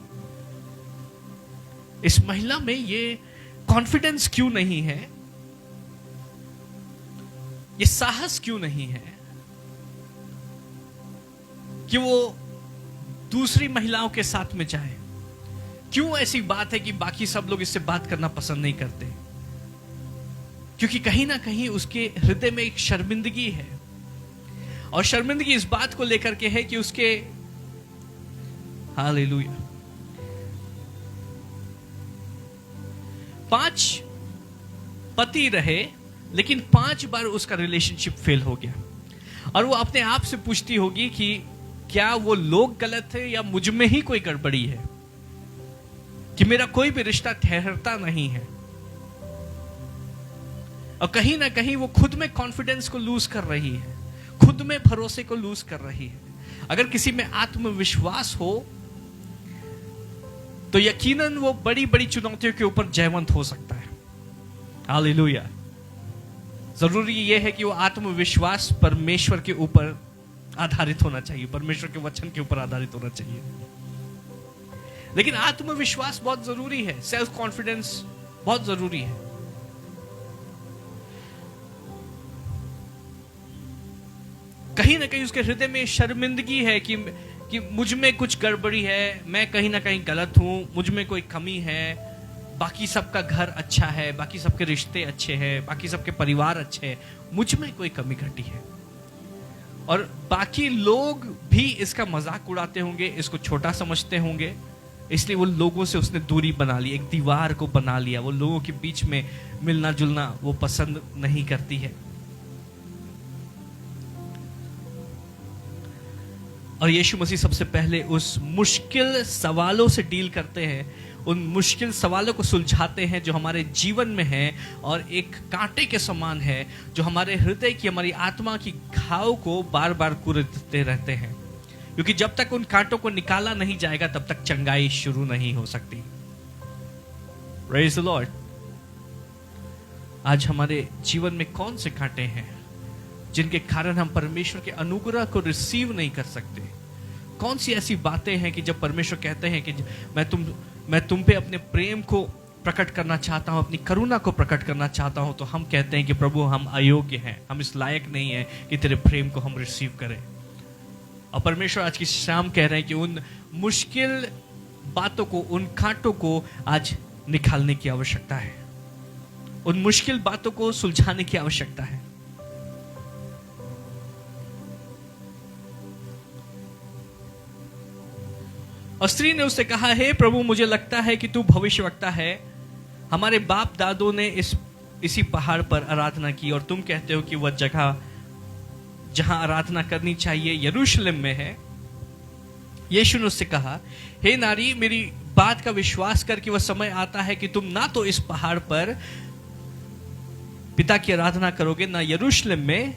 इस महिला में ये कॉन्फिडेंस क्यों नहीं है, ये साहस क्यों नहीं है कि वो दूसरी महिलाओं के साथ में जाए? क्यों ऐसी बात है कि बाकी सब लोग इससे बात करना पसंद नहीं करते? क्योंकि कहीं ना कहीं उसके हृदय में एक शर्मिंदगी है, और शर्मिंदगी इस बात को लेकर के है कि उसके, हालेलुया, 5 पति रहे लेकिन 5 बार उसका रिलेशनशिप फेल हो गया। और वो अपने आप से पूछती होगी कि क्या वो लोग गलत थे या मुझ में ही कोई गड़बड़ी है कि मेरा कोई भी रिश्ता ठहरता नहीं है। और कहीं ना कहीं वो खुद में कॉन्फिडेंस को लूज कर रही है, खुद में भरोसे को लूज कर रही है। अगर किसी में आत्मविश्वास हो तो यकीनन वो बड़ी बड़ी चुनौतियों के ऊपर जयवंत हो सकता है। हालेलुया। जरूरी यह है कि वो आत्मविश्वास परमेश्वर के ऊपर आधारित होना चाहिए, परमेश्वर के वचन के ऊपर आधारित होना चाहिए। लेकिन आत्मविश्वास बहुत जरूरी है, सेल्फ कॉन्फिडेंस बहुत जरूरी है। कहीं ना कहीं उसके हृदय में शर्मिंदगी है कि मुझ में कुछ गड़बड़ी है, मैं कहीं ना कहीं गलत हूं, मुझ में कोई कमी है। बाकी सबका घर अच्छा है, बाकी सबके रिश्ते अच्छे हैं, बाकी सबके परिवार अच्छे हैं, मुझ में कोई कमी घटी है। और बाकी लोग भी इसका मजाक उड़ाते होंगे, इसको छोटा समझते होंगे, इसलिए वो लोगों से उसने दूरी बना ली, एक दीवार को बना लिया। वो लोगों के बीच में मिलना जुलना वो पसंद नहीं करती है। और यीशु मसीह सबसे पहले उस मुश्किल सवालों से डील करते हैं, उन मुश्किल सवालों को सुलझाते हैं जो हमारे जीवन में है और एक कांटे के समान है, जो हमारे हृदय की, हमारी आत्मा की घाव को बार बार कुरेदते रहते हैं। क्योंकि जब तक उन कांटों को निकाला नहीं जाएगा तब तक चंगाई शुरू नहीं हो सकती। Praise the Lord. आज हमारे जीवन में कौन से कांटे हैं जिनके कारण हम परमेश्वर के अनुग्रह को रिसीव नहीं कर सकते? कौन सी ऐसी बातें हैं कि जब परमेश्वर कहते हैं कि मैं तुम पे अपने प्रेम को प्रकट करना चाहता हूं, अपनी करुणा को प्रकट करना चाहता हूं, तो हम कहते हैं कि प्रभु हम अयोग्य हैं, हम इस लायक नहीं है कि तेरे प्रेम को हम रिसीव करें। और परमेश्वर आज की शाम कह रहे हैं कि उन मुश्किल बातों को, उन कांटों को आज निकालने की आवश्यकता है, उन मुश्किल बातों को सुलझाने की आवश्यकता है। और स्त्री ने उससे कहा, हे प्रभु, मुझे लगता है कि तू भविष्यवक्ता है। हमारे बाप दादों ने इसी पहाड़ पर आराधना की और तुम कहते हो कि वह जगह जहां आराधना करनी चाहिए यरूशलेम में है। यीशु ने उससे कहा, हे नारी, मेरी बात का विश्वास कर कि वह समय आता है कि तुम ना तो इस पहाड़ पर पिता की आराधना करोगे, ना यरूशलेम में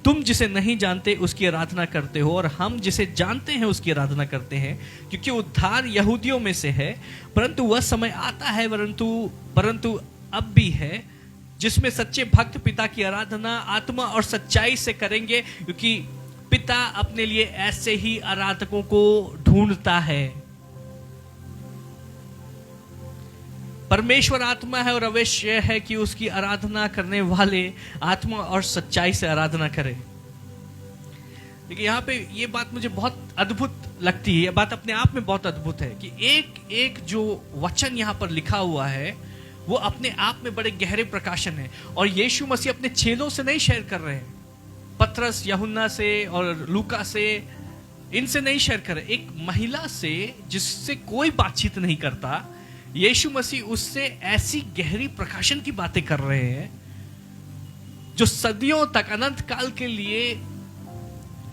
तुम जिसे नहीं जानते उसकी आराधना करते हो, और हम जिसे जानते हैं उसकी आराधना करते हैं, क्योंकि उद्धार यहूदियों में से है। परंतु वह समय आता है, परंतु अब भी है, जिसमें सच्चे भक्त पिता की आराधना आत्मा और सच्चाई से करेंगे, क्योंकि पिता अपने लिए ऐसे ही आराधकों को ढूंढता है। परमेश्वर आत्मा है और अवश्य है कि उसकी आराधना करने वाले आत्मा और सच्चाई से आराधना करें। लेकिन यहाँ पे ये बात मुझे बहुत अद्भुत लगती है, ये बात अपने आप में बहुत अद्भुत है कि एक एक जो वचन यहाँ पर लिखा हुआ है वो अपने आप में बड़े गहरे प्रकाशन है। और यीशु मसीह अपने चेलों से नहीं शेयर कर रहे हैं, पतरस, यूहन्ना से और लूका से, इनसे नहीं शेयर कर रहे, एक महिला से जिससे कोई बातचीत नहीं करता, यीशु मसीह उससे ऐसी गहरी प्रकाशन की बातें कर रहे हैं जो सदियों तक, अनंत काल के लिए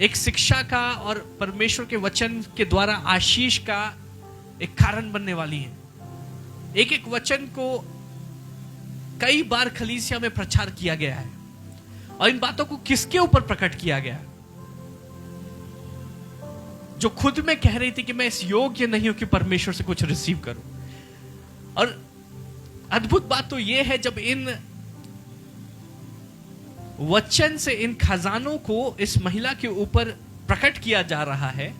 एक शिक्षा का और परमेश्वर के वचन के द्वारा आशीष का एक कारण बनने वाली है। एक एक वचन को कई बार कलीसिया में प्रचार किया गया है और इन बातों को किसके ऊपर प्रकट किया गया? जो खुद में कह रही थी कि मैं इस योग्य नहीं हूं कि परमेश्वर से कुछ रिसीव करूं। और अद्भुत बात तो यह है, जब इन वचन से इन खजानों को इस महिला के ऊपर प्रकट किया जा रहा है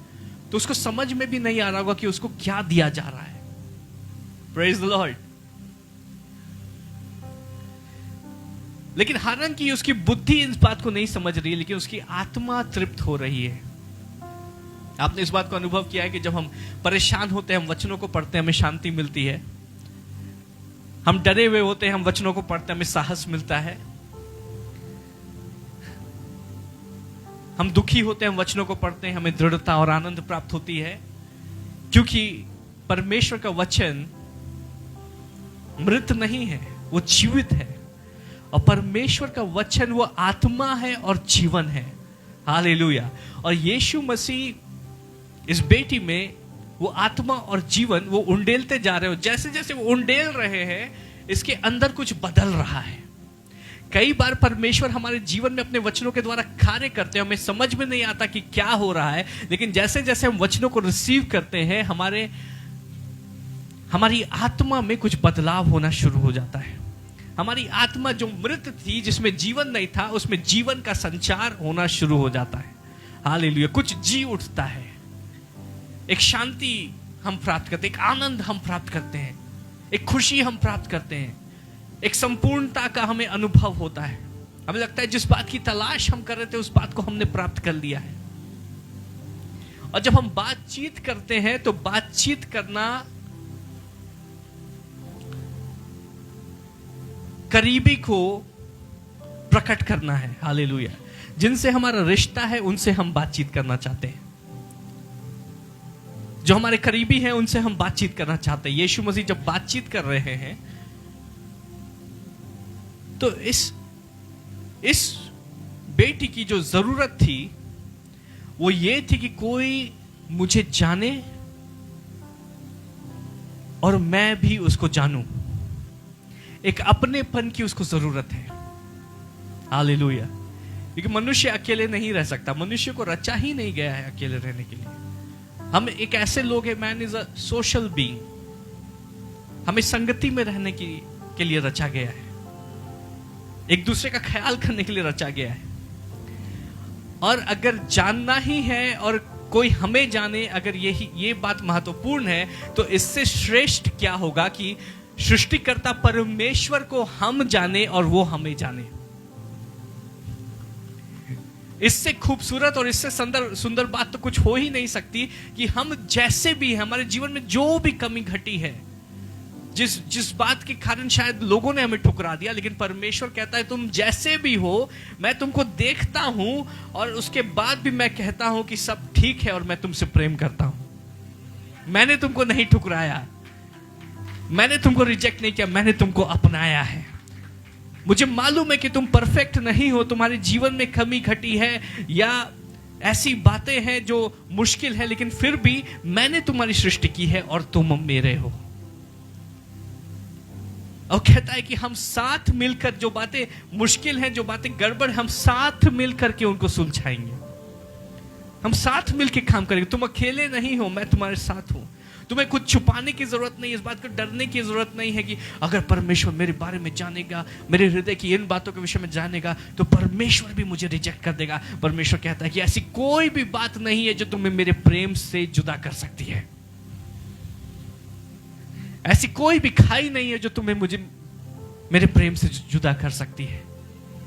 तो उसको समझ में भी नहीं आ रहा होगा कि उसको क्या दिया जा रहा है। Praise the Lord. लेकिन हालांकि उसकी बुद्धि इस बात को नहीं समझ रही, लेकिन उसकी आत्मा तृप्त हो रही है। आपने इस बात को अनुभव किया है कि जब हम परेशान होते हैं, हम वचनों को पढ़ते हैं, हमें शांति मिलती है। हम डरे हुए होते हैं, हम वचनों को पढ़ते हैं, हमें साहस मिलता है। हम दुखी होते हैं, हम वचनों को पढ़ते हैं, हमें दृढ़ता और आनंद प्राप्त होती है, क्योंकि परमेश्वर का वचन मृत नहीं है, वो जीवित है। और परमेश्वर का वचन वो आत्मा है और जीवन है। हालेलुया। और यीशु मसीह इस बेटी में वो आत्मा और जीवन वो उंडेलते जा रहे हो। जैसे जैसे वो उंडेल रहे हैं, इसके अंदर कुछ बदल रहा है। कई बार परमेश्वर हमारे जीवन में अपने वचनों के द्वारा कार्य करते हैं, हमें समझ में नहीं आता कि क्या हो रहा है, लेकिन जैसे जैसे हम वचनों को रिसीव करते हैं, हमारी आत्मा में कुछ बदलाव होना शुरू हो जाता है। हमारी आत्मा जो मृत थी, जिसमें जीवन नहीं था, उसमें जीवन का संचार होना शुरू हो जाता है। हालेलुया। कुछ जी उठता है, एक शांति हम प्राप्त करते हैं, एक आनंद हम प्राप्त करते हैं, एक खुशी हम प्राप्त करते हैं, एक संपूर्णता का हमें अनुभव होता है। हमें लगता है जिस बात की तलाश हम कर रहे थे, उस बात को हमने प्राप्त कर लिया है। और जब हम बातचीत करते हैं तो बातचीत करना करीबी को प्रकट करना है। हालेलुया। जिनसे हमारा रिश्ता है उनसे हम बातचीत करना चाहते हैं, जो हमारे करीबी हैं उनसे हम बातचीत करना चाहते हैं। यीशु मसीह जब बातचीत कर रहे हैं तो इस बेटी की जो जरूरत थी वो ये थी कि कोई मुझे जाने और मैं भी उसको जानूं। एक अपनेपन की उसको जरूरत है। हालेलुया। क्योंकि मनुष्य अकेले नहीं रह सकता, मनुष्य को रचा ही नहीं गया है अकेले रहने के लिए। हम एक ऐसे लोग हैं, man is a social being, हमें संगति में रहने के लिए रचा गया है, एक दूसरे का ख्याल करने के लिए रचा गया है। और अगर जानना ही है और कोई हमें जाने, अगर ये बात महत्वपूर्ण है, तो इससे श्रेष्ठ क्या होगा कि सृष्टिकर्ता परमेश्वर को हम जाने और वो हमें जाने। इससे खूबसूरत और इससे सुंदर बात तो कुछ हो ही नहीं सकती कि हम जैसे भी हैं, हमारे जीवन में जो भी कमी घटी है, जिस बात के कारण शायद लोगों ने हमें ठुकरा दिया, लेकिन परमेश्वर कहता है तुम जैसे भी हो, मैं तुमको देखता हूं और उसके बाद भी मैं कहता हूं कि सब ठीक है और मैं तुमसे प्रेम करता हूं। मैंने तुमको नहीं ठुकराया, मैंने तुमको रिजेक्ट नहीं किया, मैंने तुमको अपनाया है। मुझे मालूम है कि तुम परफेक्ट नहीं हो, तुम्हारे जीवन में कमी घटी है या ऐसी बातें हैं जो मुश्किल है, लेकिन फिर भी मैंने तुम्हारी सृष्टि की है और तुम मेरे हो। और कहता है कि हम साथ मिलकर जो बातें मुश्किल हैं, जो बातें गड़बड़, हम साथ मिलकर के उनको सुलझाएंगे, हम साथ मिलकर काम करेंगे। तुम अकेले नहीं हो, मैं तुम्हारे साथ हूं। तुम्हें कुछ छुपाने की जरूरत नहीं, इस बात को डरने की जरूरत नहीं है कि अगर परमेश्वर मेरे बारे में जानेगा, मेरे हृदय की इन बातों के विषय में जानेगा, तो परमेश्वर भी मुझे रिजेक्ट कर देगा। परमेश्वर कहता है कि ऐसी कोई भी बात नहीं है जो तुम्हें मेरे प्रेम से जुदा कर सकती है। ऐसी कोई भी खाई नहीं है जो तुम्हें मुझे मेरे प्रेम से जुदा कर सकती है,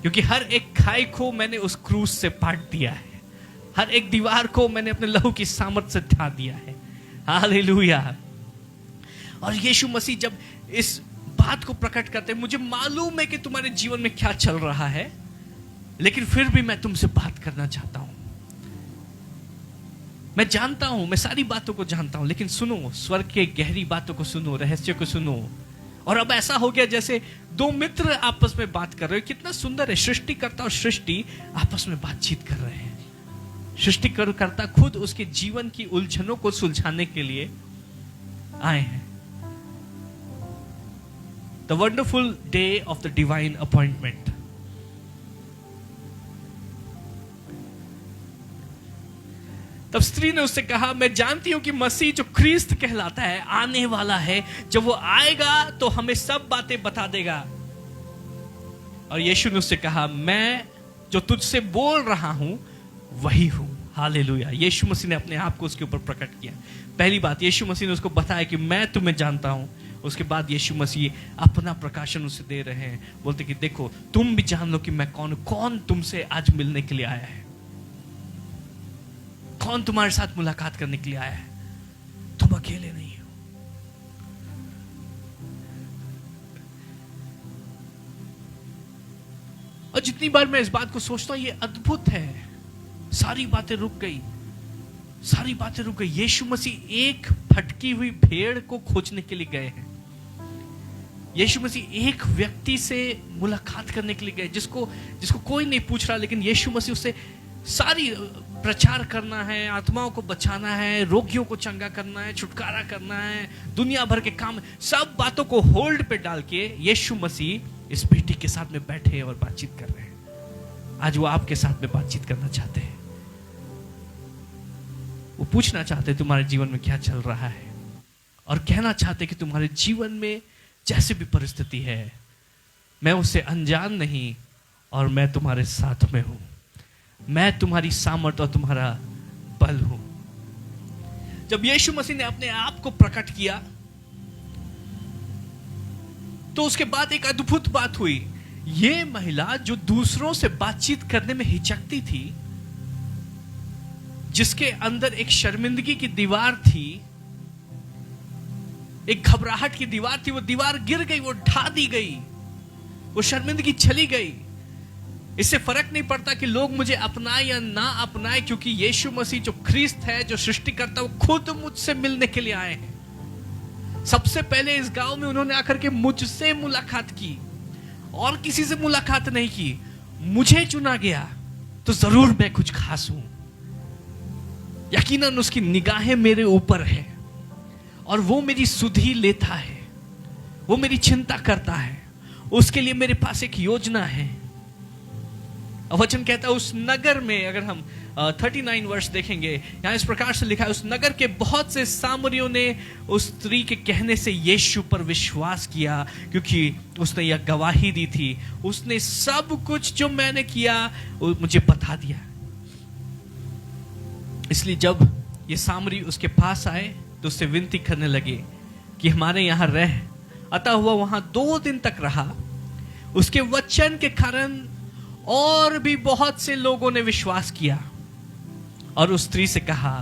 क्योंकि हर एक खाई को मैंने उस क्रूस से पाट दिया है, हर एक दीवार को मैंने अपने लहू की सामर्थ से ढा दिया है। हालेलुया। और यीशु मसीह जब इस बात को प्रकट करते हैं, मुझे मालूम है कि तुम्हारे जीवन में क्या चल रहा है, लेकिन फिर भी मैं तुमसे बात करना चाहता हूं। मैं जानता हूं, मैं सारी बातों को जानता हूं, लेकिन सुनो, स्वर्ग के गहरी बातों को सुनो, रहस्य को सुनो। और अब ऐसा हो गया जैसे दो मित्र आपस में बात कर रहे हो। कितना सुंदर है, सृष्टिकर्ता और सृष्टि आपस में बातचीत कर रहे हैं। सृष्टिकर्ता खुद उसके जीवन की उलझनों को सुलझाने के लिए आए हैं। The wonderful day of the divine appointment. तब स्त्री ने उससे कहा, मैं जानती हूं कि मसीह जो ख्रीस्त कहलाता है आने वाला है, जब वो आएगा तो हमें सब बातें बता देगा। और यीशु ने उससे कहा, मैं जो तुझसे बोल रहा हूं वही हूं। हालेलुया। यीशु मसीह ने अपने आप को उसके ऊपर प्रकट किया। पहली बात, यीशु मसीह ने उसको बताया कि मैं तुम्हें जानता हूं। उसके बाद यीशु मसीह अपना प्रकाशन उसे दे रहे हैं, बोलते कि देखो, तुम भी जान लो कि मैं कौन तुमसे आज मिलने के लिए आया है, कौन तुम्हारे साथ मुलाकात करने के लिए आया है। तुम अकेले नहीं हो। और जितनी बार मैं इस बात को सोचता हूं, ये अद्भुत है। सारी बातें रुक गई, सारी बातें रुक गई। यीशु मसीह एक भटकी हुई भेड़ को खोजने के लिए गए हैं। यीशु मसीह एक व्यक्ति से मुलाकात करने के लिए गए, जिसको कोई नहीं पूछ रहा, लेकिन यीशु मसीह उससे सारी प्रचार करना है, आत्माओं को बचाना है, रोगियों को चंगा करना है, छुटकारा करना है, दुनिया भर के काम, सब बातों को होल्ड पे डाल के यीशु मसीह इस बेटी के साथ में बैठे और बातचीत कर रहे हैं। आज वो आपके साथ में बातचीत करना चाहते हैं। वो पूछना चाहते हैं तुम्हारे जीवन में क्या चल रहा है, और कहना चाहते कि तुम्हारे जीवन में जैसे भी परिस्थिति है, मैं उससे अनजान नहीं, और मैं तुम्हारे साथ में हूं। मैं तुम्हारी सामर्थ और तुम्हारा बल हूं। जब यीशु मसीह ने अपने आप को प्रकट किया, तो उसके बाद एक अद्भुत बात हुई। ये महिला जो दूसरों से बातचीत करने में हिचकती थी, जिसके अंदर एक शर्मिंदगी की दीवार थी, एक घबराहट की दीवार थी, वो दीवार गिर गई, वो ढा दी गई, वो शर्मिंदगी चली गई। इससे फर्क नहीं पड़ता कि लोग मुझे अपनाए या ना अपनाए, क्योंकि यीशु मसीह जो ख्रीस्त है, जो सृष्टिकर्ता, वो खुद मुझसे मिलने के लिए आए हैं। सबसे पहले इस गांव में उन्होंने आकर के मुझसे मुलाकात की, और किसी से मुलाकात नहीं की। मुझे चुना गया तो जरूर मैं कुछ खास हूं। यकीनन उसकी निगाहें मेरे ऊपर है, और वो मेरी सुधि लेता है, वो मेरी चिंता करता है, उसके लिए मेरे पास एक योजना है। वचन कहता है, उस नगर में, अगर हम 39 वर्ष देखेंगे, यहां इस प्रकार से लिखा है, उस नगर के बहुत से सामरियों ने उस स्त्री के कहने से यीशु पर विश्वास किया, क्योंकि उसने यह गवाही दी थी, उसने सब कुछ जो मैंने किया वो मुझे बता दिया। इसलिए जब ये सामरी उसके पास आए तो उससे विनती करने लगे कि हमारे यहां रह। अतः हुआ वहां 2 दिन तक रहा। उसके वचन के कारण और भी बहुत से लोगों ने विश्वास किया, और उस स्त्री से कहा,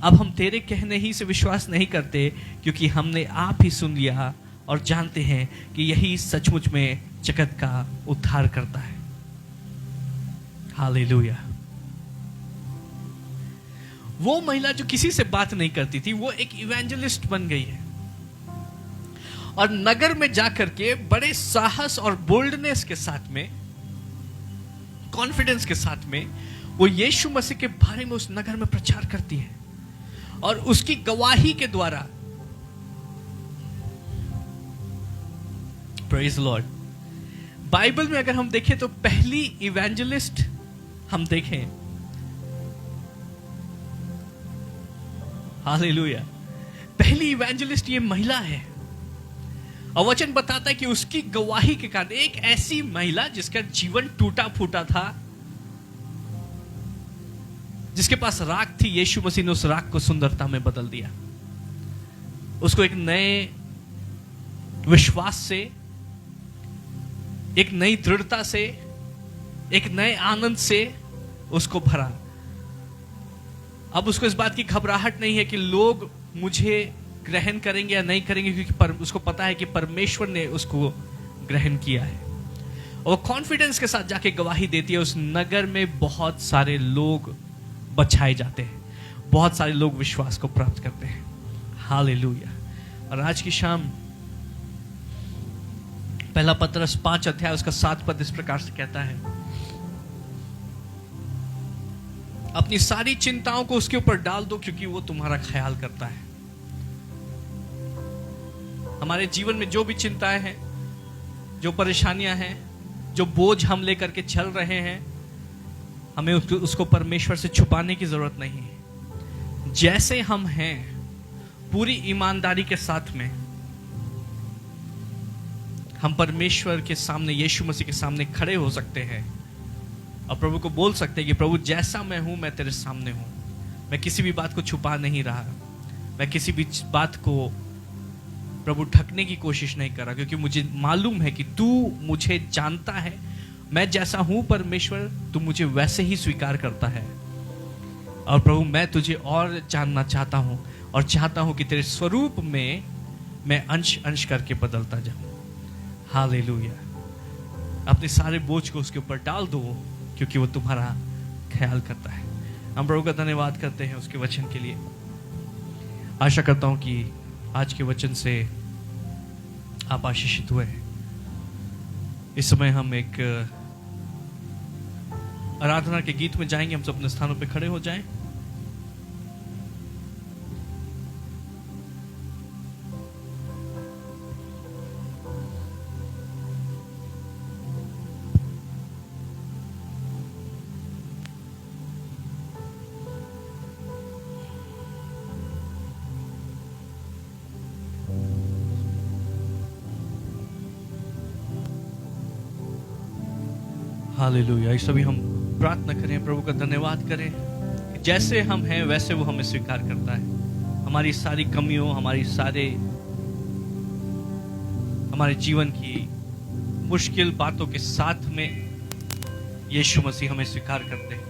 अब हम तेरे कहने ही से विश्वास नहीं करते, क्योंकि हमने आप ही सुन लिया और जानते हैं कि यही सचमुच में जगत का उद्धार करता है। हालेलुया। वो महिला जो किसी से बात नहीं करती थी, वो एक इवेंजलिस्ट बन गई है, और नगर में जाकर के बड़े साहस और बोल्डनेस के साथ में, कॉन्फिडेंस के साथ में, वो यीशु मसीह के बारे में उस नगर में प्रचार करती है, और उसकी गवाही के द्वारा, प्रेज लॉर्ड, बाइबल में अगर हम देखें तो पहली इवेंजलिस्ट हम देखें, हालेलुया, पहली इवेंजलिस्ट ये महिला है। और वचन बताता है कि उसकी गवाही के कारण, एक ऐसी महिला जिसका जीवन टूटा फूटा था, जिसके पास राख थी, यीशु मसीह ने उस राख को सुंदरता में बदल दिया, उसको एक नए विश्वास से, एक नई दृढ़ता से, एक नए आनंद से उसको भरा। अब उसको इस बात की घबराहट नहीं है कि लोग मुझे ग्रहण करेंगे या नहीं करेंगे, क्योंकि उसको पता है कि परमेश्वर ने उसको ग्रहण किया है। और कॉन्फिडेंस के साथ जाके गवाही देती है। उस नगर में बहुत सारे लोग बचाए जाते हैं, बहुत सारे लोग विश्वास को प्राप्त करते हैं। हालेलुया। और आज की शाम पहला पतरस 5 अध्याय उसका 7 पद इस प्रकार से कहता है, अपनी सारी चिंताओं को उसके ऊपर डाल दो क्योंकि वो तुम्हारा ख्याल करता है। हमारे जीवन में जो भी चिंताएं हैं, जो परेशानियां हैं, जो बोझ हम लेकर के चल रहे हैं, हमें उसको परमेश्वर से छुपाने की जरूरत नहीं है। जैसे हम हैं पूरी ईमानदारी के साथ में हम परमेश्वर के सामने, यीशु मसीह के सामने खड़े हो सकते हैं और प्रभु को बोल सकते हैं कि प्रभु जैसा मैं हूं मैं तेरे सामने हूं। मैं किसी भी बात को छुपा नहीं रहा, मैं किसी भी बात को प्रभु ढकने की कोशिश नहीं कर रहा, क्योंकि मुझे मालूम है कि तू मुझे जानता है। मैं जैसा हूं परमेश्वर, तू मुझे वैसे ही स्वीकार करता है। और प्रभु मैं तुझे और जानना चाहता हूं और चाहता हूं कि तेरे स्वरूप में मैं अंश अंश करके बदलता जाऊं। हालेलुया। अपने सारे बोझ को उसके ऊपर डाल दो क्योंकि वो तुम्हारा ख्याल करता है। हम प्रभु का धन्यवाद करते हैं उसके वचन के लिए। आशा करता हूं कि आज के वचन से आप आशीषित हुए हैं। इस समय हम एक आराधना के गीत में जाएंगे। हम सब अपने स्थानों पे खड़े हो जाएं। हालेलुया। इस सभी हम प्रार्थना करें, प्रभु का धन्यवाद करें कि जैसे हम हैं वैसे वो हमें स्वीकार करता है। हमारी सारी कमियों, हमारे जीवन की मुश्किल बातों के साथ में यीशु मसीह हमें स्वीकार करते हैं।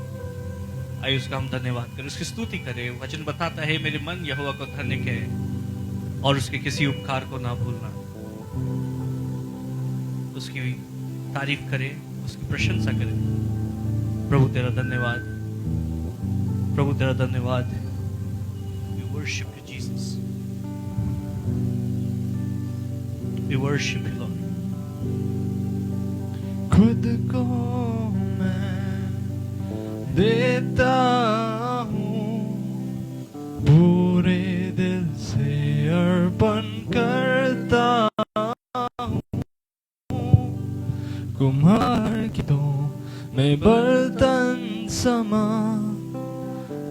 आइए उसका हम धन्यवाद करें, उसकी स्तुति करें। वचन बताता है, मेरे मन यहोवा को धन्य कहे और उसके किसी उपकार को ना भूलना। उसकी तारीफ करें, उसकी प्रशंसा करें। प्रभु तेरा धन्यवाद, प्रभु तेरा धन्यवाद। We worship you, Jesus. We worship you, Lord. खुद को मैं देता हूँ, पूरे दिल से अर्पण करता हूँ। कुम्हार की तो मैं बर्तन समा,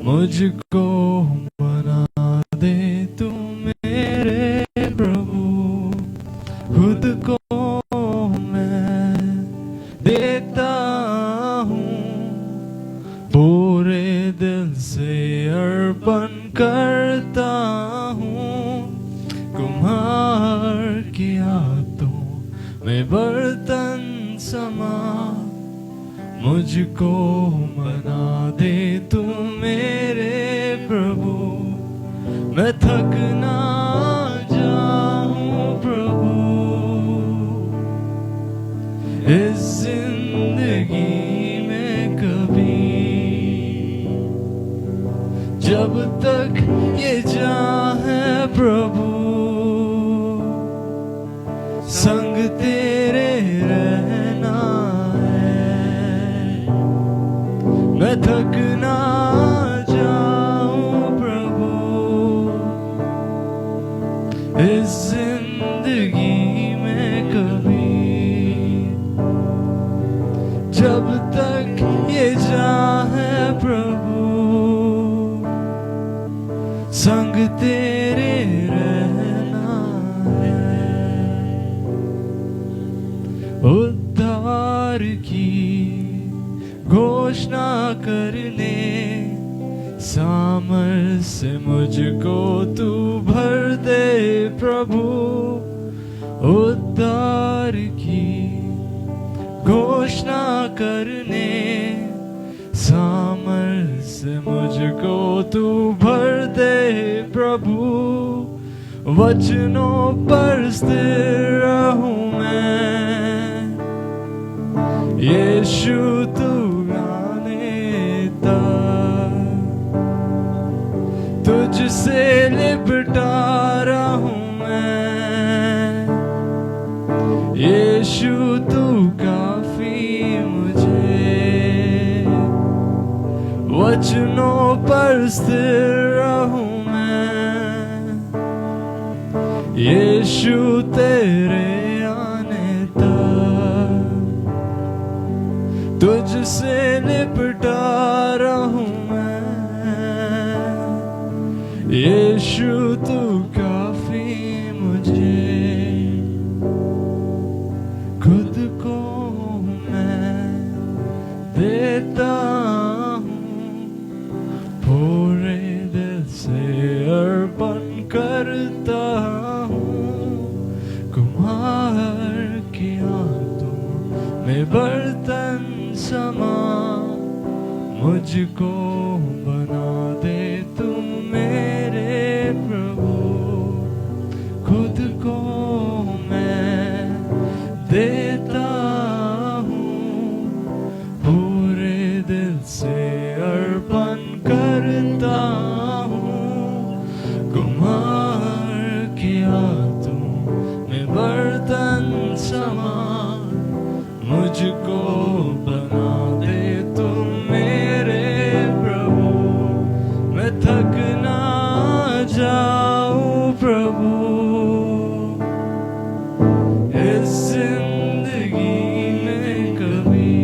मुझको बना दे तू मेरे प्रभु। खुद को मैं देता हूँ, पूरे दिल से अर्पण करता हूँ। कुम्हार की हाथों में बर्तन समा, मुझको बना दे तू मेरे प्रभु। मैं थक ना जाऊं प्रभु इस जिंदगी में कभी, जब तक ये चाहे प्रभु संग तेरे रहना है। मैं थक ना जाऊं प्रभु इस जिंदगी में कभी, जब तक ये चाहे प्रभु संग तेरे रहना है। उद्धार की घोषणा करने सामर्थ्य से मुझको तू भर दे प्रभु। उद्धार की घोषणा करने सामर्थ्य मुझको तू भर दे प्रभु, वचनों पर स्थिर रहूं मैं। यीशु तू आने तक तुझसे लिपटा रहूं मैं। यीशु तू काफी मुझे, वचनों पर स्थिर रहूं मैं। यीशु तेरे आने तक तुझसे लिपटा रहूं मैं। यीशु तू काफी मुझे, खुद को मैं देता हूँ, पूरे दिल से अर्पण करता हूँ। कुम्हार की हाथों में बर्तन समा, मुझको बना दे तू मेरे प्रभु। खुद को मैं देता हूँ, पूरे दिल से अर्पण करता हूँ। कुम्हार की हाथों में बर्तन समा, मुझको बना दे तुम मेरे प्रभु। मैं थक ना जाऊं प्रभु इस जिंदगी में कभी,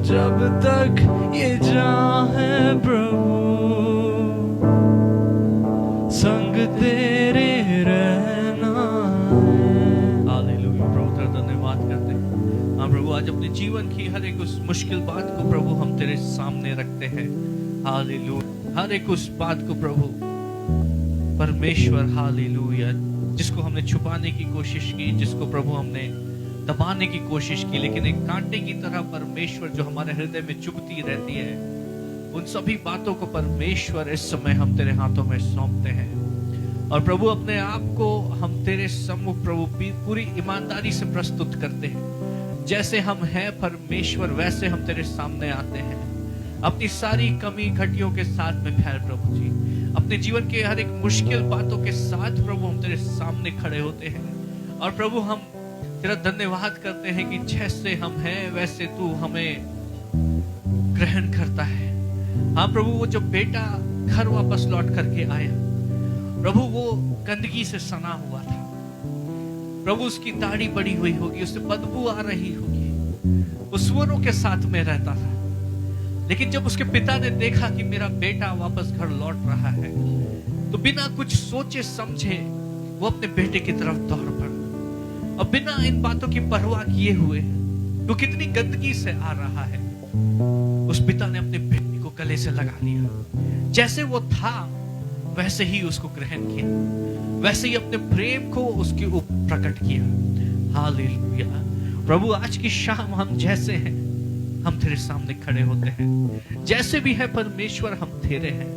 जब तक ये जान है प्रभु, संग तेरे रहना है। हालेलुया। प्रभु तेरा धन्यवाद करते हैं। हाँ प्रभु, आज अपने जीवन की हर एक उस मुश्किल बात को प्रभु हम तेरे सामने रखते हैं। हालेलुया। हर एक उस बात को प्रभु परमेश्वर, हालेलुया, जिसको हमने छुपाने की कोशिश की, जिसको प्रभु हमने दबाने की कोशिश की, लेकिन एक कांटे की तरह परमेश्वर जो हमारे हृदय में चुभती रहती है, उन सभी बातों को परमेश्वर इस समय हम तेरे हाथों में सौंपते हैं। और प्रभु अपने आप को हम तेरे सम्मुख प्रभु पूरी ईमानदारी से प्रस्तुत करते हैं। जैसे हम हैं परमेश्वर, वैसे हम तेरे सामने आते हैं, अपनी सारी कमी घटियों के साथ में फैल प्रभु जी, अपने जीवन के हर एक मुश्किल बातों के साथ प्रभु हम तेरे सामने खड़े होते हैं। और प्रभु हम तेरा धन्यवाद करते हैं कि जैसे हम हैं वैसे तू हमें ग्रहण करता है। हाँ प्रभु, वो जो बेटा घर वापस लौट करके आया प्रभु, वो गंदगी से सना हुआ था प्रभु, उसकी दाढ़ी बड़ी हुई होगी, उससे बदबू आ रही होगी, वो सुअरों के साथ में रहता था। लेकिन जब उसके पिता ने देखा कि मेरा बेटा वापस घर लौट रहा है, तो बिना कुछ सोचे समझे वो अपने बेटे की तरफ दौड़ पड़ा, और बिना इन बातों की परवाह किए हुए वो कितनी गंदगी से आ रहा है, उस पिता ने अपने बेटे को गले से लगा लिया। जैसे वो था वैसे ही उसको ग्रहण किया, वैसे ही अपने प्रेम को उसके ऊपर प्रकट किया। हालेलुया। प्रभु, आज की शाम हम जैसे हैं हम तेरे सामने खड़े होते हैं, जैसे भी है परमेश्वर हम तेरे हैं,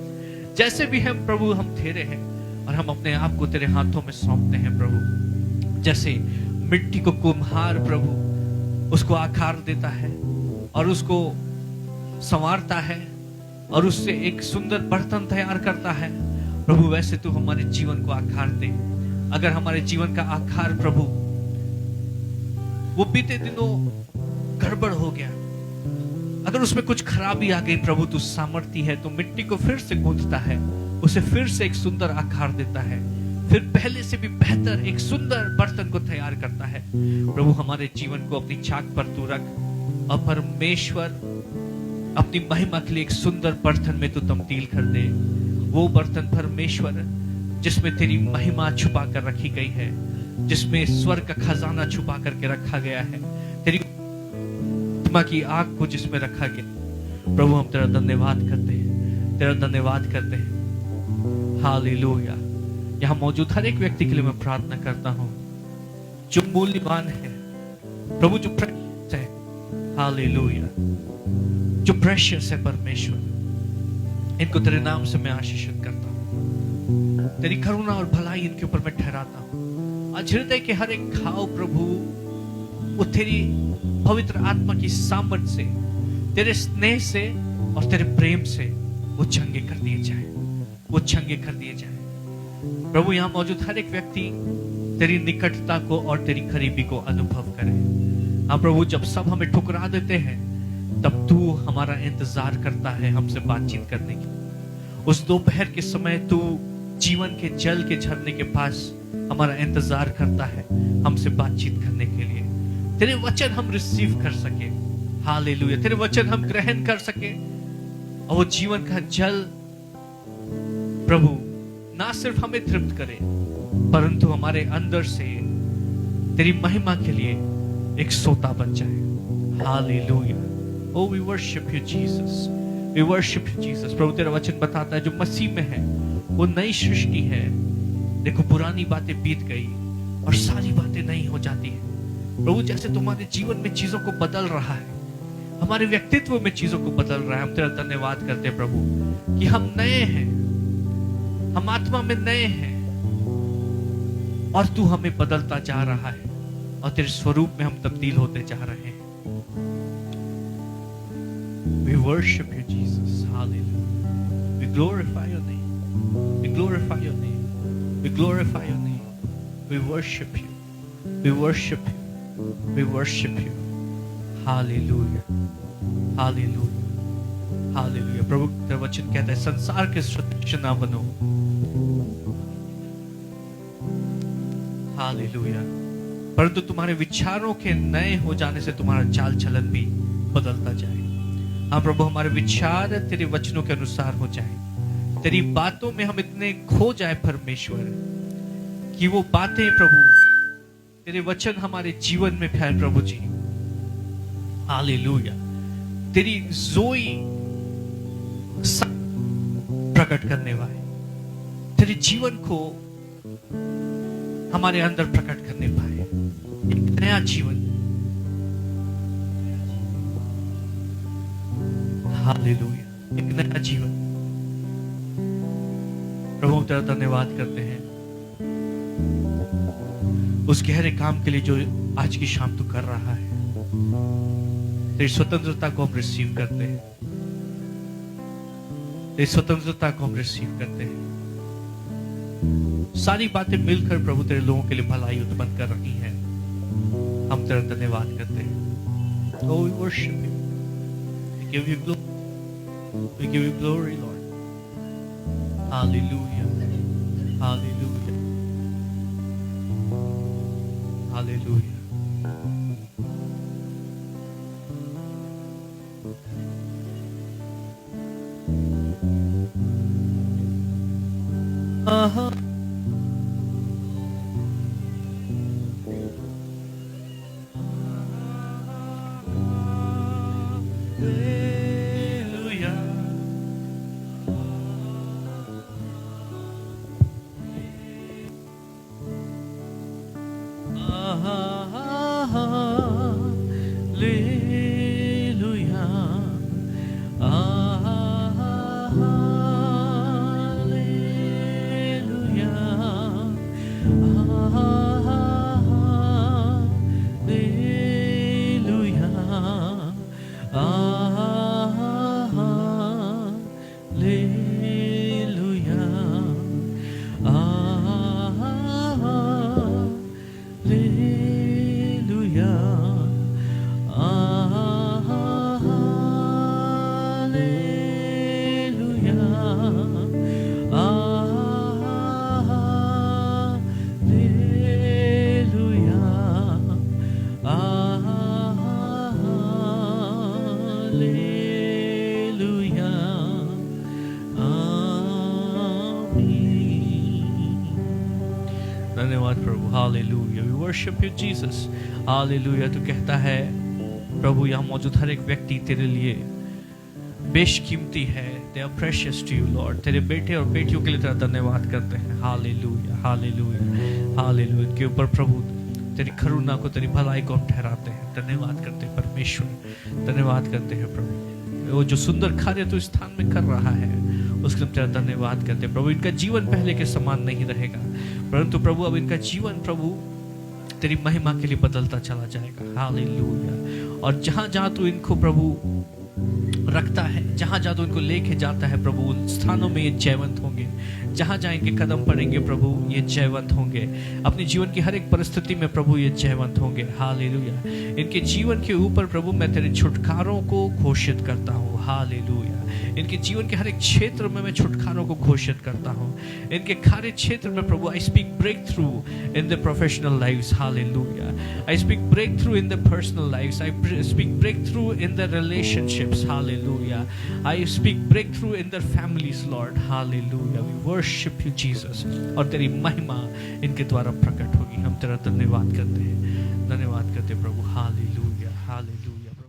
जैसे भी है प्रभु हम तेरे हैं, और हम अपने आप को तेरे हाथों में सौंपते हैं प्रभु। जैसे मिट्टी को कुम्हार प्रभु उसको आकार देता है और उसको संवारता है और उससे एक सुंदर बर्तन तैयार करता है प्रभु, वैसे तू हमारे जीवन को आकार दे। अगर हमारे जीवन का आकार प्रभु वो बीते दिनों गड़बड़ हो गया, अगर उसमें कुछ खराबी आ गई प्रभु, तू सामर्थ्य है, तो मिट्टी को फिर से गूंथता है, उसे फिर से एक सुंदर आकार देता है, फिर पहले से भी बेहतर एक सुंदर बर्तन को तैयार करता है। प्रभु, हमारे जीवन को अपनी चाक पर तू रख, और परमेश्वर अपनी महिमा के लिए एक सुंदर बर्तन में तू तब्दील कर दे। वो बर्तन परमेश्वर जिसमें तेरी महिमा छुपा कर रखी गई है, जिसमें स्वर्ग का खजाना छुपा करके रखा गया है, तेरी आत्मा की आग को जिसमें रखा गया। प्रभु, हम तेरा धन्यवाद करते हैं, तेरा धन्यवाद करते हैं। हालेलुया। यहाँ मौजूद हर एक व्यक्ति के लिए मैं प्रार्थना करता हूँ जो मूल्यवान है प्रभु, जो प्रेशियस है, हालेलुया, जो प्रेशियस है परमेश्वर, इनको तेरे नाम से मैं आशीषित करता हूँ। तेरी करुणा और भलाई इनके ऊपर मैं ठहराता हूँ। आज हृदय के हर एक घाव प्रभु वो तेरी पवित्र आत्मा की सामर्थ से, तेरे स्नेह से और तेरे प्रेम से वो चंगे कर दिए जाए, वो चंगे कर दिए जाए। प्रभु यहाँ मौजूद हर एक व्यक्ति तेरी निकटता को और तेरी करीबी को अनुभव करे। हाँ प्रभु, जब सब हमें ठुकरा देते हैं तब तू हमारा इंतजार करता है हमसे बातचीत करने की। उस दोपहर के समय तू जीवन के जल के झरने के पास हमारा इंतजार करता है हमसे बातचीत करने के लिए। तेरे वचन हम रिसीव कर सके, हालेलुया, तेरे वचन हम ग्रहण कर सके और वो जीवन का जल प्रभु ना सिर्फ हमें तृप्त करे परंतु हमारे अंदर से तेरी महिमा के लिए एक सोता बन जाए। Hallelujah. Oh, we worship you, Jesus. We worship you, Jesus. प्रभु तेरा वचन बताता है जो मसीह में है वो नई सृष्टि है। देखो पुरानी बातें बीत गई और सारी बातें नई हो जाती है। प्रभु जैसे तुम्हारे जीवन में चीजों को बदल रहा है, हमारे व्यक्तित्व में चीजों को बदल रहा है, हम तेरा धन्यवाद करते हैं प्रभु कि हम नए हैं, हम आत्मा में नए हैं और तू हमें बदलता जा रहा है और तेरे स्वरूप में हम तब्दील होते जा रहे हैं। We worship you, Jesus. Hallelujah. We glorify your name. We glorify your name. We glorify your name. We worship you. We worship you. We worship you. Hallelujah. Hallelujah. Hallelujah. प्रभु तेरा वचन कहता है संसार के सदृश ना बनो। Hallelujah. परंतु तुम्हारे विचारों के नए हो जाने से तुम्हारा चाल चलन भी बदलता जाए। हाँ प्रभु, हमारे विचार तेरे वचनों के अनुसार हो जाए, तेरी बातों में हम इतने खो जाए परमेश्वर कि वो बातें प्रभु तेरे वचन हमारे जीवन में फैल प्रभु जी। हालेलुया। तेरी जोई प्रकट करने वाले, तेरे जीवन को हमारे अंदर प्रकट करने पाए, एक नया जीवन। हालेलुया, एक नया जीवन। प्रभु तेरा धन्यवाद करते हैं उस गहरे काम के लिए जो आज की शाम तू कर रहा है। तेरी स्वतंत्रता को हम रिसीव करते हैं, तेरी स्वतंत्रता को हम रिसीव करते हैं। सारी बातें मिलकर प्रभु तेरे लोगों के लिए भलाई उत्पन्न कर रही हैं। हम तेरा धन्यवाद करते हैं। Oh, we worship you. We give you glory. We give you glory, Lord. Hallelujah. Hallelujah. Hallelujah. धन्यवाद प्रभु। Hallelujah. We worship you Jesus. Hallelujah. तू कहता है प्रभु यहाँ मौजूद हर एक व्यक्ति तेरे लिए बेशकीमती है, they are precious to you Lord. तेरे बेटे और बेटियों के लिए तेरा धन्यवाद करते हैं। Hallelujah, hallelujah, hallelujah. इनके ऊपर प्रभु तेरी करुणा को, तेरी भलाई को हम ठहराते हैं। धन्यवाद करते हैं परमेश्वर, धन्यवाद करते हैं प्रभु। वो जो सुंदर कार्य तू इस स्थान में कर रहा है उसके लिए तेरा धन्यवाद करते हैं प्रभु। इनका जीवन पहले के समान नहीं रहेगा, परंतु प्रभु अब इनका जीवन प्रभु तेरी महिमा के लिए बदलता चला जाएगा। हालेलुया। और जहां जहां तू इनको प्रभु रखता है, जहां जहां तू इनको लेके जाता है प्रभु, उन स्थानों में ये जयवंत होंगे। जहां जहां इनके कदम पड़ेंगे प्रभु, ये जयवंत होंगे। अपनी जीवन की हर एक परिस्थिति में प्रभु ये जयवंत होंगे। हालेलुया। इनके जीवन के ऊपर प्रभु मैं तेरे छुटकारों को घोषित करता हूँ। हालेलुया। इनके जीवन के हर एक क्षेत्र में मैं छुटकारों को घोषित करता हूँ। इनके कार्य क्षेत्र में प्रभु I speak breakthrough in the professional lives. Hallelujah. I speak breakthrough in the personal lives. I speak breakthrough in the relationships. Hallelujah. I speak breakthrough in the families lord. Hallelujah. We worship you Jesus. और तेरी महिमा इनके द्वारा प्रकट होगी। हम तेरा धन्यवाद करते हैं, धन्यवाद करते हैं प्रभु। Hallelujah, hallelujah.